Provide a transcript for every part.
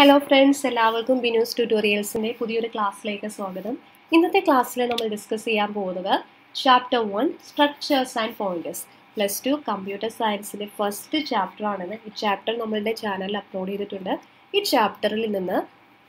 Hello friends, എല്ലാവർക്കും ബിനൂസ് ട്യൂട്ടോറിയൽസിൻ്റെ പുതിയൊരു ക്ലാസ്സിലേക്ക് സ്വാഗതം. ഇന്നത്തെ ക്ലാസ്സിൽ നമ്മൾ ഡിസ്കസ് ചെയ്യാൻ പോകുന്നത് chapter 1 structures and pointers +2 computer സയൻസിൻ്റെ ഫസ്റ്റ് ചാപ്റ്റർ ആണിത്. ഈ ചാപ്റ്റർ നമ്മളുടെ ചാനലിൽ അപ്ലോഡ് ചെയ്തിട്ടുണ്ട്. ഈ ചാപ്റ്ററിൽ നിന്ന്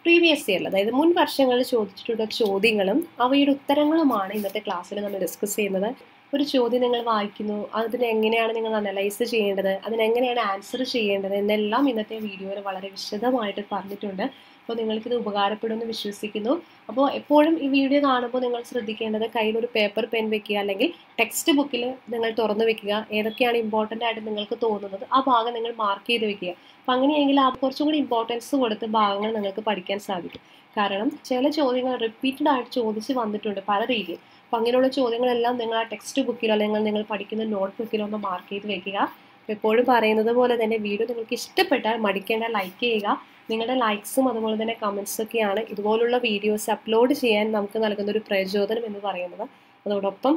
പ്രീവിയസ് ഇയറിൽ, അതായത് മുൻ വർഷങ്ങളിൽ ചോദിച്ചിട്ടുള്ള ചോദ്യങ്ങളും അവയുടെ ഉത്തരങ്ങളുമാണ് ഇന്നത്തെ ക്ലാസ്സിൽ നമ്മൾ ഡിസ്കസ് ചെയ്യുന്നത്. ഒരു ചോദ്യം നിങ്ങൾ വായിക്കുന്നു, അതിനെങ്ങനെയാണ് നിങ്ങൾ അനലൈസ് ചെയ്യേണ്ടത്, അതിനെങ്ങനെയാണ് ആൻസർ ചെയ്യേണ്ടത് എന്നെല്ലാം ഇന്നത്തെ വീഡിയോയിൽ വളരെ വിശദമായിട്ട് പറഞ്ഞിട്ടുണ്ട്. അപ്പോൾ നിങ്ങൾക്കിത് ഉപകാരപ്പെടുമെന്ന് വിശ്വസിക്കുന്നു. അപ്പോൾ എപ്പോഴും ഈ വീഡിയോ കാണുമ്പോൾ നിങ്ങൾ ശ്രദ്ധിക്കേണ്ടത് കയ്യിലൊരു പേപ്പർ പെൻ വെക്കുക, അല്ലെങ്കിൽ ടെക്സ്റ്റ് ബുക്കിൽ നിങ്ങൾ തുറന്നു വെക്കുക. ഏതൊക്കെയാണ് ഇമ്പോർട്ടൻ്റ് ആയിട്ട് നിങ്ങൾക്ക് തോന്നുന്നത് ആ ഭാഗം നിങ്ങൾ മാർക്ക് ചെയ്ത് വെക്കുക. അപ്പം അങ്ങനെയെങ്കിൽ ആ കുറച്ചും കൂടി ഇമ്പോർട്ടൻസ് കൊടുത്ത് ഭാഗങ്ങൾ നിങ്ങൾക്ക് പഠിക്കാൻ സാധിക്കും. കാരണം ചില ചോദ്യങ്ങൾ റിപ്പീറ്റഡ് ആയിട്ട് ചോദിച്ച് വന്നിട്ടുണ്ട് പല രീതിയിൽ. അപ്പം അങ്ങനെയുള്ള ചോദ്യങ്ങളെല്ലാം നിങ്ങൾ ആ ടെക്സ്റ്റ് ബുക്കിലോ അല്ലെങ്കിൽ നിങ്ങൾ പഠിക്കുന്ന നോട്ട് ബുക്കിലോ ഒന്ന് മാർക്ക് ചെയ്ത് വെക്കുക. അപ്പോൾ എപ്പോഴും പറയുന്നത് പോലെ തന്നെ വീഡിയോ നിങ്ങൾക്ക് ഇഷ്ടപ്പെട്ടാൽ മടിക്കേണ്ട ലൈക്ക് ചെയ്യുക. നിങ്ങളുടെ ലൈക്സും അതുപോലെ തന്നെ കമൻസൊക്കെയാണ് ഇതുപോലുള്ള വീഡിയോസ് അപ്ലോഡ് ചെയ്യാൻ നമുക്ക് നൽകുന്നൊരു പ്രചോദനം എന്ന് പറയുന്നത്. അതോടൊപ്പം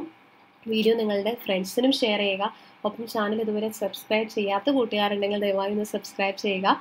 വീഡിയോ നിങ്ങളുടെ ഫ്രണ്ട്സിനും ഷെയർ ചെയ്യുക. ഒപ്പം ചാനൽ ഇതുവരെ സബ്സ്ക്രൈബ് ചെയ്യാത്ത കൂട്ടുകാരുണ്ടെങ്കിൽ ദയവായി ഒന്ന് സബ്സ്ക്രൈബ് ചെയ്യുക.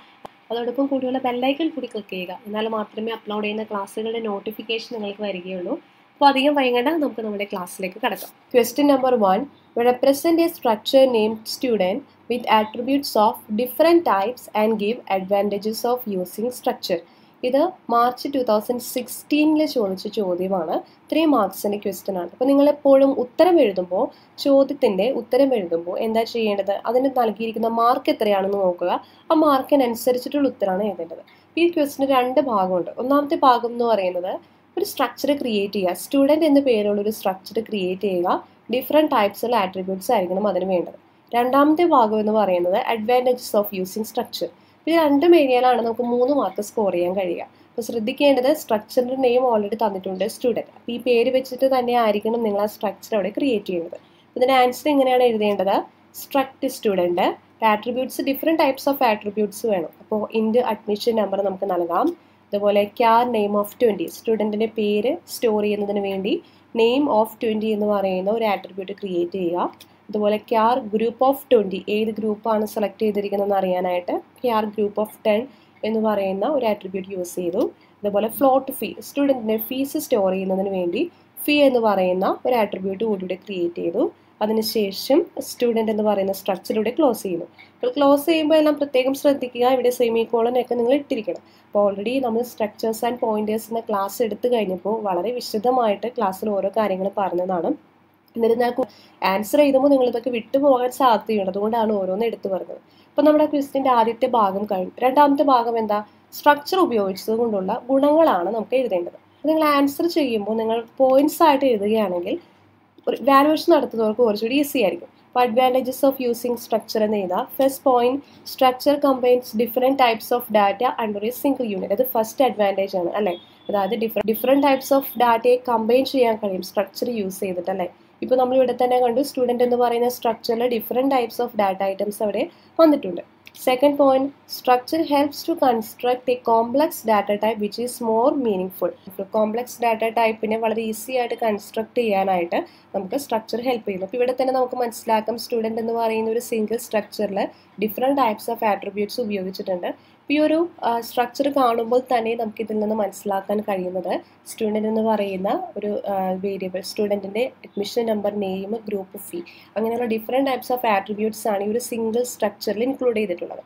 അതോടൊപ്പം കൂടിയുള്ള ബെല്ലൈക്കൺ കൂടി ക്ലിക്ക് ചെയ്യുക. എന്നാൽ മാത്രമേ അപ്ലോഡ് ചെയ്യുന്ന ക്ലാസ്സുകളുടെ നോട്ടിഫിക്കേഷൻ നിങ്ങൾക്ക് വരികയുള്ളൂ. അപ്പോൾ അധികം വൈകണ്ട, നമുക്ക് നമ്മുടെ ക്ലാസ്സിലേക്ക് കടക്കാം. Question number 1. Represent a structure named student with attributes of different types and give advantages of using structure. ഇത് മാർച്ച് 2016 ചോദിച്ച ചോദ്യമാണ്. 3 മാർക്സിൻ്റെ ക്വസ്റ്റ്യൻ ആണ്. അപ്പോൾ നിങ്ങളെപ്പോഴും ഉത്തരം എഴുതുമ്പോൾ, ചോദ്യത്തിൻ്റെ ഉത്തരം എഴുതുമ്പോൾ എന്താ ചെയ്യേണ്ടത്, അതിന് നൽകിയിരിക്കുന്ന മാർക്ക് എത്രയാണെന്ന് നോക്കുക. ആ മാർക്കിനനുസരിച്ചിട്ടുള്ള ഉത്തരമാണ് എഴുതേണ്ടത്. ഈ ക്വസ്റ്റ്യന് 2 ഭാഗമുണ്ട്. ഒന്നാമത്തെ ഭാഗം എന്ന് പറയുന്നത് ഒരു സ്ട്രക്ചർ ക്രിയേറ്റ് ചെയ്യുക. സ്റ്റുഡൻറ്റ് എന്ന പേരുള്ള ഒരു സ്ട്രക്ചർ ക്രിയേറ്റ് ചെയ്യുക. ഡിഫറെൻറ്റ് ടൈപ്സുള്ള ആട്രിബ്യൂട്ട്സ് ആയിരിക്കണം അതിന് വേണ്ടത്. രണ്ടാമത്തെ ഭാഗം എന്ന് പറയുന്നത് അഡ്വാൻറ്റേജസ് ഓഫ് യൂസിങ് സ്ട്രക്ചർ. ഇത് 2 ഏരിയയിലാണ് നമുക്ക് 3 മാർക്ക് സ്കോർ ചെയ്യാൻ കഴിയുക. അപ്പോൾ ശ്രദ്ധിക്കേണ്ടത്, സ്ട്രക്ചറിൻ്റെ നെയിം ഓൾറെഡി തന്നിട്ടുണ്ട്, സ്റ്റുഡൻറ്റ്. അപ്പോൾ ഈ പേര് വെച്ചിട്ട് തന്നെ ആയിരിക്കണം നിങ്ങൾ ആ സ്ട്രക്ചർ അവിടെ ക്രിയേറ്റ് ചെയ്യുന്നത്. ഇതിൻ്റെ ആൻസർ എങ്ങനെയാണ് എഴുതേണ്ടത്? Struct student, attributes different types of attributes വേണം. അപ്പോൾ ഇൻഡ് അഡ്മിഷൻ നമ്പർ നമുക്ക് നൽകാം. അതുപോലെ ക്യാർ നെയിം ഓഫ് 20, സ്റ്റുഡൻറ്റിൻ്റെ പേര് സ്റ്റോർ ചെയ്യുന്നതിന് വേണ്ടി നെയിം ഓഫ് 20 എന്ന് പറയുന്ന ഒരു ആട്രിബ്യൂട്ട് ക്രിയേറ്റ് ചെയ്യുക. അതുപോലെ ക്യാർ ഗ്രൂപ്പ് ഓഫ് 20, ഏത് ഗ്രൂപ്പാണ് സെലക്ട് ചെയ്തിരിക്കുന്നതെന്ന് അറിയാനായിട്ട് ക്യാർ ഗ്രൂപ്പ് ഓഫ് 10 എന്ന് പറയുന്ന ഒരു ആട്രിബ്യൂട്ട് യൂസ് ചെയ്തു. അതുപോലെ ഫ്ലോട്ട് ഫീ, സ്റ്റുഡൻറ്റിൻ്റെ ഫീസ് സ്റ്റോർ ചെയ്യുന്നതിന് വേണ്ടി ഫീ എന്ന് പറയുന്ന ഒരു ആട്രിബ്യൂട്ട് കൂടി ക്രിയേറ്റ് ചെയ്തു. അതിനുശേഷം സ്റ്റുഡൻറ്റ് എന്ന് പറയുന്ന സ്ട്രക്ചറിലൂടെ ക്ലോസ് ചെയ്യുന്നു. അപ്പോൾ ക്ലോസ് ചെയ്യുമ്പോൾ എല്ലാം പ്രത്യേകം ശ്രദ്ധിക്കുക, ഇവിടെ സെമിക്കോളനൊക്കെ നിങ്ങൾ ഇട്ടിരിക്കണം. അപ്പോൾ ഓൾറെഡി നമ്മൾ സ്ട്രക്ചേഴ്സ് ആൻഡ് പോയിന്റേഴ്സ് എന്ന ക്ലാസ് എടുത്തു കഴിഞ്ഞപ്പോൾ വളരെ വിശദമായിട്ട് ക്ലാസ്സിൽ ഓരോ കാര്യങ്ങൾ പറഞ്ഞതാണ്. എന്നിരുന്നാൽ ആൻസർ എഴുതുമ്പോൾ നിങ്ങളിതൊക്കെ വിട്ടുപോകാൻ സാധ്യതയുണ്ട്. അതുകൊണ്ടാണ് ഓരോന്ന് എടുത്തു പറഞ്ഞത്. അപ്പോൾ നമ്മുടെ ക്വസ്റ്റ്യൻ്റെ ആദ്യത്തെ ഭാഗം കഴിഞ്ഞു. രണ്ടാമത്തെ ഭാഗം എന്താ? സ്ട്രക്ചർ ഉപയോഗിച്ചത് കൊണ്ടുള്ള ഗുണങ്ങളാണ് നമുക്ക് എഴുതേണ്ടത്. നിങ്ങൾ ആൻസർ ചെയ്യുമ്പോൾ നിങ്ങൾ പോയിന്റ്സ് ആയിട്ട് എഴുതുകയാണെങ്കിൽ വാലുവേഷൻ നടത്തുന്നവർക്ക് കുറച്ചുകൂടി ഈസി ആയിരിക്കും. അപ്പോൾ അഡ്വാൻറ്റേജസ് ഓഫ് യൂസിങ് സ്ട്രക്ചർ എന്ന് എഴുതാം. First point, structure combines different types of data under A single unit. അത് ഫസ്റ്റ് അഡ്വാൻറ്റേജ് ആണ് അല്ലേ. അതായത് ഡിഫറെൻറ്റ് ടൈപ്സ് ഓഫ് ഡാറ്റയെ കമ്പൈൻ ചെയ്യാൻ കഴിയും സ്ട്രക്ചർ യൂസ് ചെയ്തിട്ട് അല്ലേ. ഇപ്പോൾ നമ്മൾ ഇവിടെ തന്നെ കണ്ടു, സ്റ്റുഡൻറ്റ് എന്ന് പറയുന്ന സ്ട്രക്ചറിൽ different types of data items അവിടെ വന്നിട്ടുണ്ട്. Second point, structure helps to construct a complex data type which is more meaningful. Complex data ടൈപ്പിനെ വളരെ ഈസി ആയിട്ട് കൺസ്ട്രക്ട് ചെയ്യാനായിട്ട് നമുക്ക് സ്ട്രക്ചർ ഹെൽപ്പ് ചെയ്യുന്നു. അപ്പോൾ ഇവിടെ തന്നെ നമുക്ക് മനസ്സിലാക്കാം, സ്റ്റുഡൻറ്റ് എന്ന് പറയുന്ന ഒരു സിംഗിൾ സ്ട്രക്ചറിൽ ഡിഫറെൻറ്റ് ടൈപ്സ് ഓഫ് ആട്രിബ്യൂട്ട്സ് ഉപയോഗിച്ചിട്ടുണ്ട്. ഈ ഒരു സ്ട്രക്ചർ കാണുമ്പോൾ തന്നെ നമുക്ക് ഇതിൽ നിന്ന് മനസ്സിലാക്കാൻ കഴിയുന്നത്, സ്റ്റുഡൻറ്റ് എന്ന് പറയുന്ന ഒരു വേരിയബിൾ, സ്റ്റുഡൻറ്റിൻ്റെ admission number, name, group, fee, അങ്ങനെയുള്ള ഡിഫറെൻറ്റ് ടൈപ്സ് ഓഫ് ആട്രിബ്യൂട്ട്സ് ആണ് ഈ ഒരു സിംഗിൾ സ്ട്രക്ചറിൽ ഇൻക്ലൂഡ് ചെയ്തിട്ടുള്ളത്.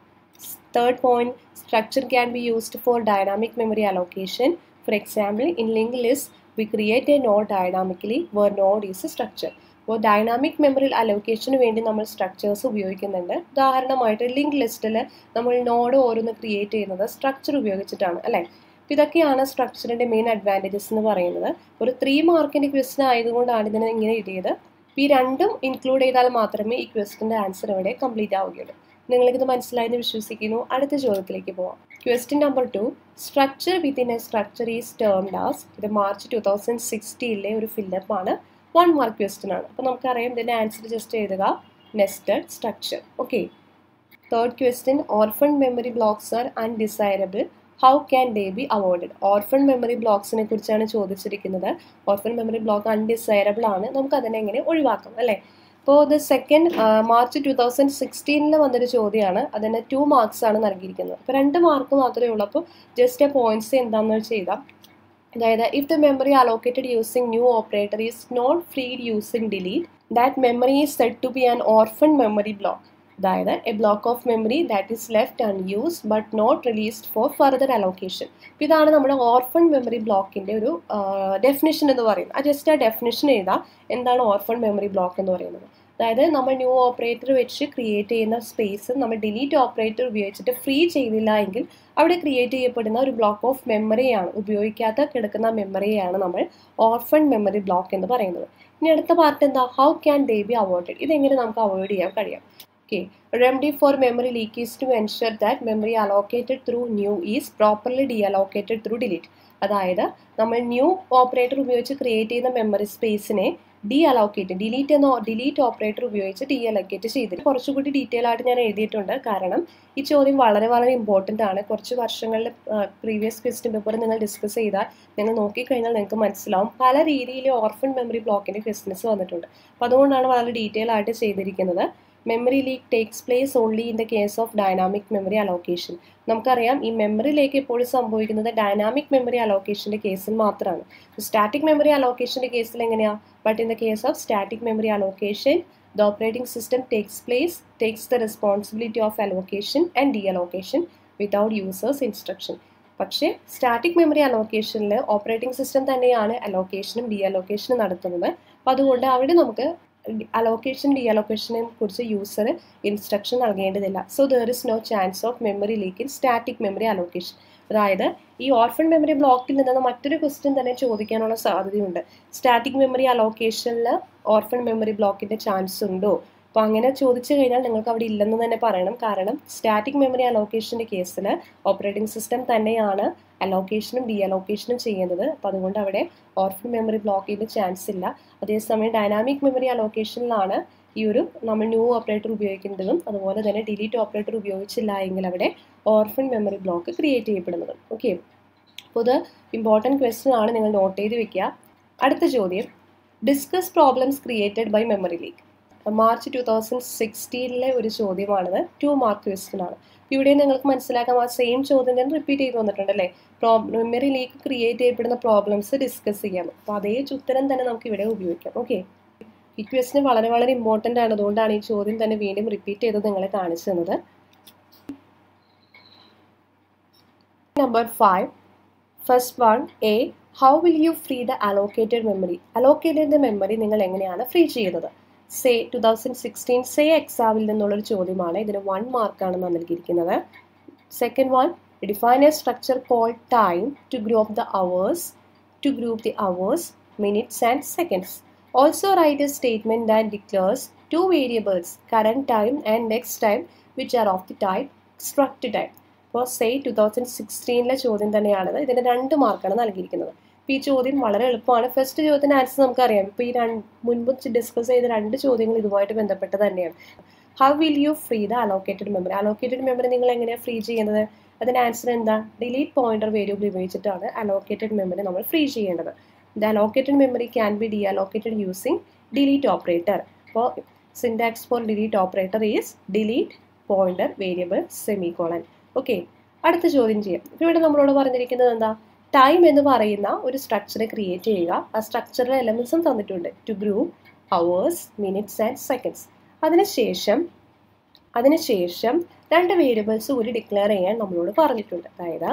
Third point, structure can be used for dynamic memory allocation. For example, in link list we create a node dynamically where node is a structure. അപ്പോൾ dynamic memory അലോക്കേഷന് വേണ്ടി നമ്മൾ structures ഉപയോഗിക്കുന്നുണ്ട്. ഉദാഹരണമായിട്ട് ലിങ്ക് ലിസ്റ്റിൽ നമ്മൾ നോഡ് ഓരോന്ന് ക്രിയേറ്റ് ചെയ്യുന്നത് സ്ട്രക്ചർ ഉപയോഗിച്ചിട്ടാണ് അല്ലേ. അപ്പോൾ ഇതൊക്കെയാണ് സ്ട്രക്ചറിൻ്റെ മെയിൻ അഡ്വാൻറ്റേജസ് എന്ന് പറയുന്നത്. ഒരു 3 മാർക്കിൻ്റെ ക്വസ്റ്റ്യൻ ആയതുകൊണ്ടാണ് ഇതിനെ ഇങ്ങനെ എഴുതിയത്. ഈ 2 ഇൻക്ലൂഡ് ചെയ്താൽ മാത്രമേ ഈ ക്വസ്റ്റ്യൻ്റെ ആൻസർ ഇവിടെ കംപ്ലീറ്റ് ആവുകയുള്ളൂ. നിങ്ങൾക്കിത് മനസ്സിലായെന്ന് വിശ്വസിക്കുന്നു. അടുത്ത ചോദ്യത്തിലേക്ക് പോവാം. Question number 2, structure within A structure is termed as. ഇത് മാർച്ച് 2016 ഒരു ഫില്ലപ്പ് ആണ്. 1 മാർക്ക് ക്വസ്റ്റ്യൻ ആണ്. അപ്പോൾ നമുക്കറിയാം ഇതിൻ്റെ ആൻസർ ജസ്റ്റ് എഴുതുക, nested structure. Okay. Third question, orphan memory blocks are undesirable, how can they be avoided. Orphan memory ബ്ലോക്സിനെ കുറിച്ചാണ് ചോദിച്ചിരിക്കുന്നത്. ഓർഫൺ മെമ്മറി ബ്ലോക്ക് അൺഡിസൈറബിൾ ആണ്, നമുക്ക് അതിനെ എങ്ങനെ ഒഴിവാക്കാം അല്ലേ. അപ്പോൾ ഇത് സെക്കൻഡ് മാർച്ച് 2016 വന്നൊരു ചോദ്യമാണ്. അതിന് 2 മാർക്സ് ആണ് നൽകിയിരിക്കുന്നത്. അപ്പോൾ 2 മാർക്ക് മാത്രമേ ഉള്ളൂ. അപ്പോൾ ജസ്റ്റ് പോയിന്റ്സ് എന്താണെന്ന് ചെയ്താൽ, അതായത് if the memory allocated using new operator is not freed using delete, that memory is said to be an orphan memory block. അതായത് a block of memory that is left unused but not released for further allocation. അപ്പോൾ ഇതാണ് നമ്മുടെ orphan memory ബ്ലോക്കിൻ്റെ ഒരു definition എന്ന് പറയുന്നത്. Just ആ definition എഴുതാം. എന്താണ് ഓർഫൺ മെമ്മറി ബ്ലോക്ക് എന്ന് പറയുന്നത്? അതായത് നമ്മൾ ന്യൂ ഓപ്പറേറ്റർ വെച്ച് ക്രിയേറ്റ് ചെയ്യുന്ന സ്പേസ് നമ്മൾ ഡിലീറ്റ് ഓപ്പറേറ്റർ ഉപയോഗിച്ചിട്ട് ഫ്രീ ചെയ്തില്ല എങ്കിൽ അവിടെ ക്രിയേറ്റ് ചെയ്യപ്പെടുന്ന ഒരു ബ്ലോക്ക് ഓഫ് മെമ്മറിയാണ്, ഉപയോഗിക്കാത്ത കിടക്കുന്ന മെമ്മറിയാണ് നമ്മൾ ഓർഫൺ മെമ്മറി ബ്ലോക്ക് എന്ന് പറയുന്നത്. ഇനി അടുത്ത പാർട്ട് എന്താ? How can they be avoided? ഇതെങ്ങനെ നമുക്ക് അവോയ്ഡ് ചെയ്യാൻ കഴിയാം? Okay, remedy for memory leak is to ensure that memory allocated through new is properly deallocated through delete. അതായത് നമ്മൾ ന്യൂ ഓപ്പറേറ്റർ ഉപയോഗിച്ച് ക്രിയേറ്റ് ചെയ്യുന്ന മെമ്മറി സ്പേസിനെ ഡിലീറ്റ് ഓപ്പറേറ്റർ ഉപയോഗിച്ച് ഡീഅലോക്കേറ്റ് ചെയ്തിട്ട് കുറച്ചുകൂടി ഡീറ്റെയിൽ ആയിട്ട് ഞാൻ എഴുതിയിട്ടുണ്ട്. കാരണം ഈ ചോദ്യം വളരെ വളരെ ഇമ്പോർട്ടൻ്റ് ആണ്. കുറച്ച് വർഷങ്ങളിൽ പ്രീവിയസ് ക്വസ്റ്റ്യൻ പേപ്പർ നിങ്ങൾ ഡിസ്കസ് ചെയ്താൽ നിങ്ങൾ നോക്കിക്കഴിഞ്ഞാൽ നിങ്ങൾക്ക് മനസ്സിലാവും പല രീതിയിൽ ഓർഫൺ മെമ്മറി ബ്ലോക്കിൻ്റെ ക്വസ്റ്റ്യൻസ് വന്നിട്ടുണ്ട്. അപ്പോൾ അതുകൊണ്ടാണ് വളരെ ഡീറ്റെയിൽ ആയിട്ട് ചെയ്തിരിക്കുന്നത്. Memory leak takes place only in the case of dynamic memory allocation. നമുക്കറിയാം ഈ മെമ്മറിയിലേക്ക് എപ്പോഴും സംഭവിക്കുന്നത് ഡൈനാമിക് മെമ്മറി അലോക്കേഷൻ്റെ കേസിൽ മാത്രമാണ്. സ്റ്റാറ്റിക് മെമ്മറി അലോക്കേഷൻ്റെ കേസിൽ എങ്ങനെയാണ്? But in the case of static memory allocation the operating system takes the responsibility of allocation and D allocation without users instruction. പക്ഷേ സ്റ്റാറ്റിക് മെമ്മറി അലോക്കേഷനിൽ ഓപ്പറേറ്റിംഗ് സിസ്റ്റം തന്നെയാണ് അലോക്കേഷനും ഡി അലോക്കേഷനും നടത്തുന്നത്. അപ്പോൾ അതുകൊണ്ട് അവിടെ നമുക്ക് അലോക്കേഷൻ ഡി അലോക്കേഷനെ കുറിച്ച് യൂസർ ഇൻസ്ട്രക്ഷൻ നൽകേണ്ടതില്ല. So there is no chance of memory leak in static memory allocation. അതായത് ഈ ഓർഫൺ മെമ്മറി ബ്ലോക്കിൽ നിന്ന് മറ്റൊരു ക്വസ്റ്റ്യൻ തന്നെ ചോദിക്കാനുള്ള സാധ്യതയുണ്ട്. സ്റ്റാറ്റിക് മെമ്മറി അലോക്കേഷനിൽ ഓർഫൺ മെമ്മറി ബ്ലോക്കിൻ്റെ ചാൻസ് ഉണ്ടോ? അപ്പോൾ അങ്ങനെ ചോദിച്ചു കഴിഞ്ഞാൽ നിങ്ങൾക്ക് അവിടെ ഇല്ലെന്ന് തന്നെ പറയണം. കാരണം സ്റ്റാറ്റിക് മെമ്മറി അലോക്കേഷൻ്റെ കേസിൽ ഓപ്പറേറ്റിംഗ് സിസ്റ്റം തന്നെയാണ് അലോക്കേഷനും ഡി അലോക്കേഷനും ചെയ്യുന്നത്. അപ്പോൾ അതുകൊണ്ട് അവിടെ ഓർഫൺ മെമ്മറി ബ്ലോക്കിൻ്റെ ചാൻസ് ഇല്ല. അതേസമയം ഡൈനാമിക് മെമ്മറി അലോക്കേഷനിലാണ് ഈ ഒരു നമ്മൾ ന്യൂ ഓപ്പറേറ്റർ ഉപയോഗിക്കേണ്ടതും അതുപോലെ തന്നെ ഡിലീറ്റ് ഓപ്പറേറ്റർ ഉപയോഗിച്ചില്ല എങ്കിൽ അവിടെ ഓർഫൺ മെമ്മറി ബ്ലോക്ക് ക്രിയേറ്റ് ചെയ്യപ്പെടുന്നത്. ഓക്കെ, അപ്പോൾ ഇത് ഇമ്പോർട്ടൻറ്റ് ക്വസ്റ്റ്യൻ ആണ്, നിങ്ങൾ നോട്ട് ചെയ്ത് വെക്കുക. അടുത്ത ചോദ്യം, discuss problems created by memory leak. March 2016 ഒരു ചോദ്യമാണിത്. 2 മാർക്ക് ക്വസ്റ്റ്യൻ ആണ്. ഇവിടെ നിങ്ങൾക്ക് മനസ്സിലാക്കാം ആ സെയിം ചോദ്യം തന്നെ റിപ്പീറ്റ് ചെയ്ത് വന്നിട്ടുണ്ട് അല്ലേ? മെമ്മറി ലീക്ക് ക്രിയേറ്റ് ചെയ്യപ്പെടുന്ന പ്രോബ്ലംസ് ഡിസ്കസ് ചെയ്യാം. അപ്പോൾ അതേ ഉത്തരം തന്നെ നമുക്ക് ഇവിടെ ഉപയോഗിക്കാം. ഓക്കെ, ഈ ക്വസ്റ്റ്യൻ വളരെ വളരെ ഇമ്പോർട്ടൻ്റ് ആണ്. അതുകൊണ്ടാണ് ഈ ചോദ്യം തന്നെ വീണ്ടും റിപ്പീറ്റ് ചെയ്ത് നിങ്ങളെ കാണിച്ചു തന്നത്. Number 5, first one A, how will you free the allocated memory? Allocated memory നിങ്ങൾ എങ്ങനെയാണ് ഫ്രീ ചെയ്യുന്നത്? സേ 2016 സേ എക്സാമിൽ നിന്നുള്ളൊരു ചോദ്യമാണ്. ഇതിന് 1 മാർക്കാണ് നൽകിയിരിക്കുന്നത്. Second one, define a structure called time to group the hours, minutes and seconds. Also write a statement that declares 2 variables, current time and next time, which are of the type struct time. അപ്പോൾ say 2016 ചോദ്യം തന്നെയാണിത്. ഇതിന് 2 മാർക്കാണ് നൽകിയിരിക്കുന്നത്. അപ്പോൾ ഈ ചോദ്യം വളരെ എളുപ്പമാണ്. ഫസ്റ്റ് ചോദ്യത്തിൻ്റെ ആൻസർ നമുക്കറിയാം. ഇപ്പോൾ ഈ മുൻപ് ഡിസ്കസ് ചെയ്ത 2 ചോദ്യങ്ങൾ ഇതുമായിട്ട് ബന്ധപ്പെട്ട് തന്നെയാണ്. How will you free the allocated memory? Allocated memory നിങ്ങൾ എങ്ങനെയാണ് ഫ്രീ ചെയ്യുന്നത്? അതിൻ്റെ ആൻസർ എന്താ? ഡിലീറ്റ് പോയിന്റർ വേരിയബിൾ ഉപയോഗിച്ചിട്ടാണ് അലോക്കേറ്റഡ് മെമ്മറി നമ്മൾ ഫ്രീ ചെയ്യേണ്ടത്. The allocated memory can be deallocated using delete operator. അപ്പോൾ syntax for delete operator is delete pointer variable semicolon. Okay, അടുത്ത ചോദ്യം ചെയ്യാം. ഇവിടെ നമ്മളോട് പറഞ്ഞിരിക്കുന്നത് എന്താ? ടൈം എന്ന് പറയുന്ന ഒരു സ്ട്രക്ചർ ക്രിയേറ്റ് ചെയ്യുക. ആ സ്ട്രക്ചറിലെ എലമെന്റ്സും തന്നിട്ടുണ്ട്. To group hours, minutes and seconds. അതിനുശേഷം 2 വേരിയബിൾസ് കൂടി ഡിക്ലെയർ ചെയ്യാൻ നമ്മളോട് പറഞ്ഞിട്ടുണ്ട്. അതായത്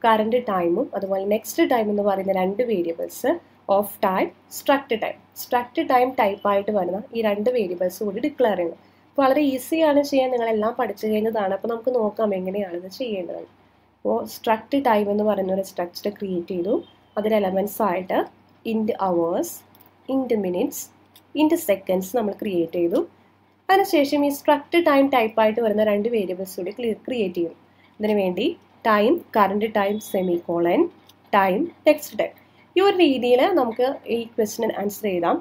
കറണ്ട് ടൈമും അതുപോലെ നെക്സ്റ്റ് ടൈം എന്ന് പറയുന്ന 2 variables, of time, struct time ടൈപ്പായിട്ട് വരുന്ന ഈ 2 വേരിയബിൾസ് കൂടി ഡിക്ലെയർ ചെയ്യണം. അപ്പോൾ വളരെ ഈസിയാണ് ചെയ്യാൻ, നിങ്ങളെല്ലാം പഠിച്ചു കഴിഞ്ഞതാണ്. അപ്പോൾ നമുക്ക് നോക്കാം എങ്ങനെയാണ് ഇത് ചെയ്യേണ്ടത്. അപ്പോൾ സ്ട്രക്ട് ടൈം എന്ന് പറയുന്ന ഒരു സ്ട്രക്ചർ ക്രിയേറ്റ് ചെയ്തു. അതിൽ എലമെൻറ്റ്സ് ആയിട്ട് ഇൻറ്റ് hours, int minutes, int seconds നമ്മൾ ക്രിയേറ്റ് ചെയ്തു. അതിനുശേഷം ഈ സ്ട്രക്ട് ടൈം ടൈപ്പായിട്ട് വരുന്ന 2 വേരിയബിൾസ് കൂടി ക്രിയേറ്റ് ചെയ്യും. ഇതിനു വേണ്ടി time, current time, semicolon, time, next time. ഈ ഒരു രീതിയിൽ നമുക്ക് ഈ ക്വസ്റ്റിന് ആൻസർ ചെയ്താം.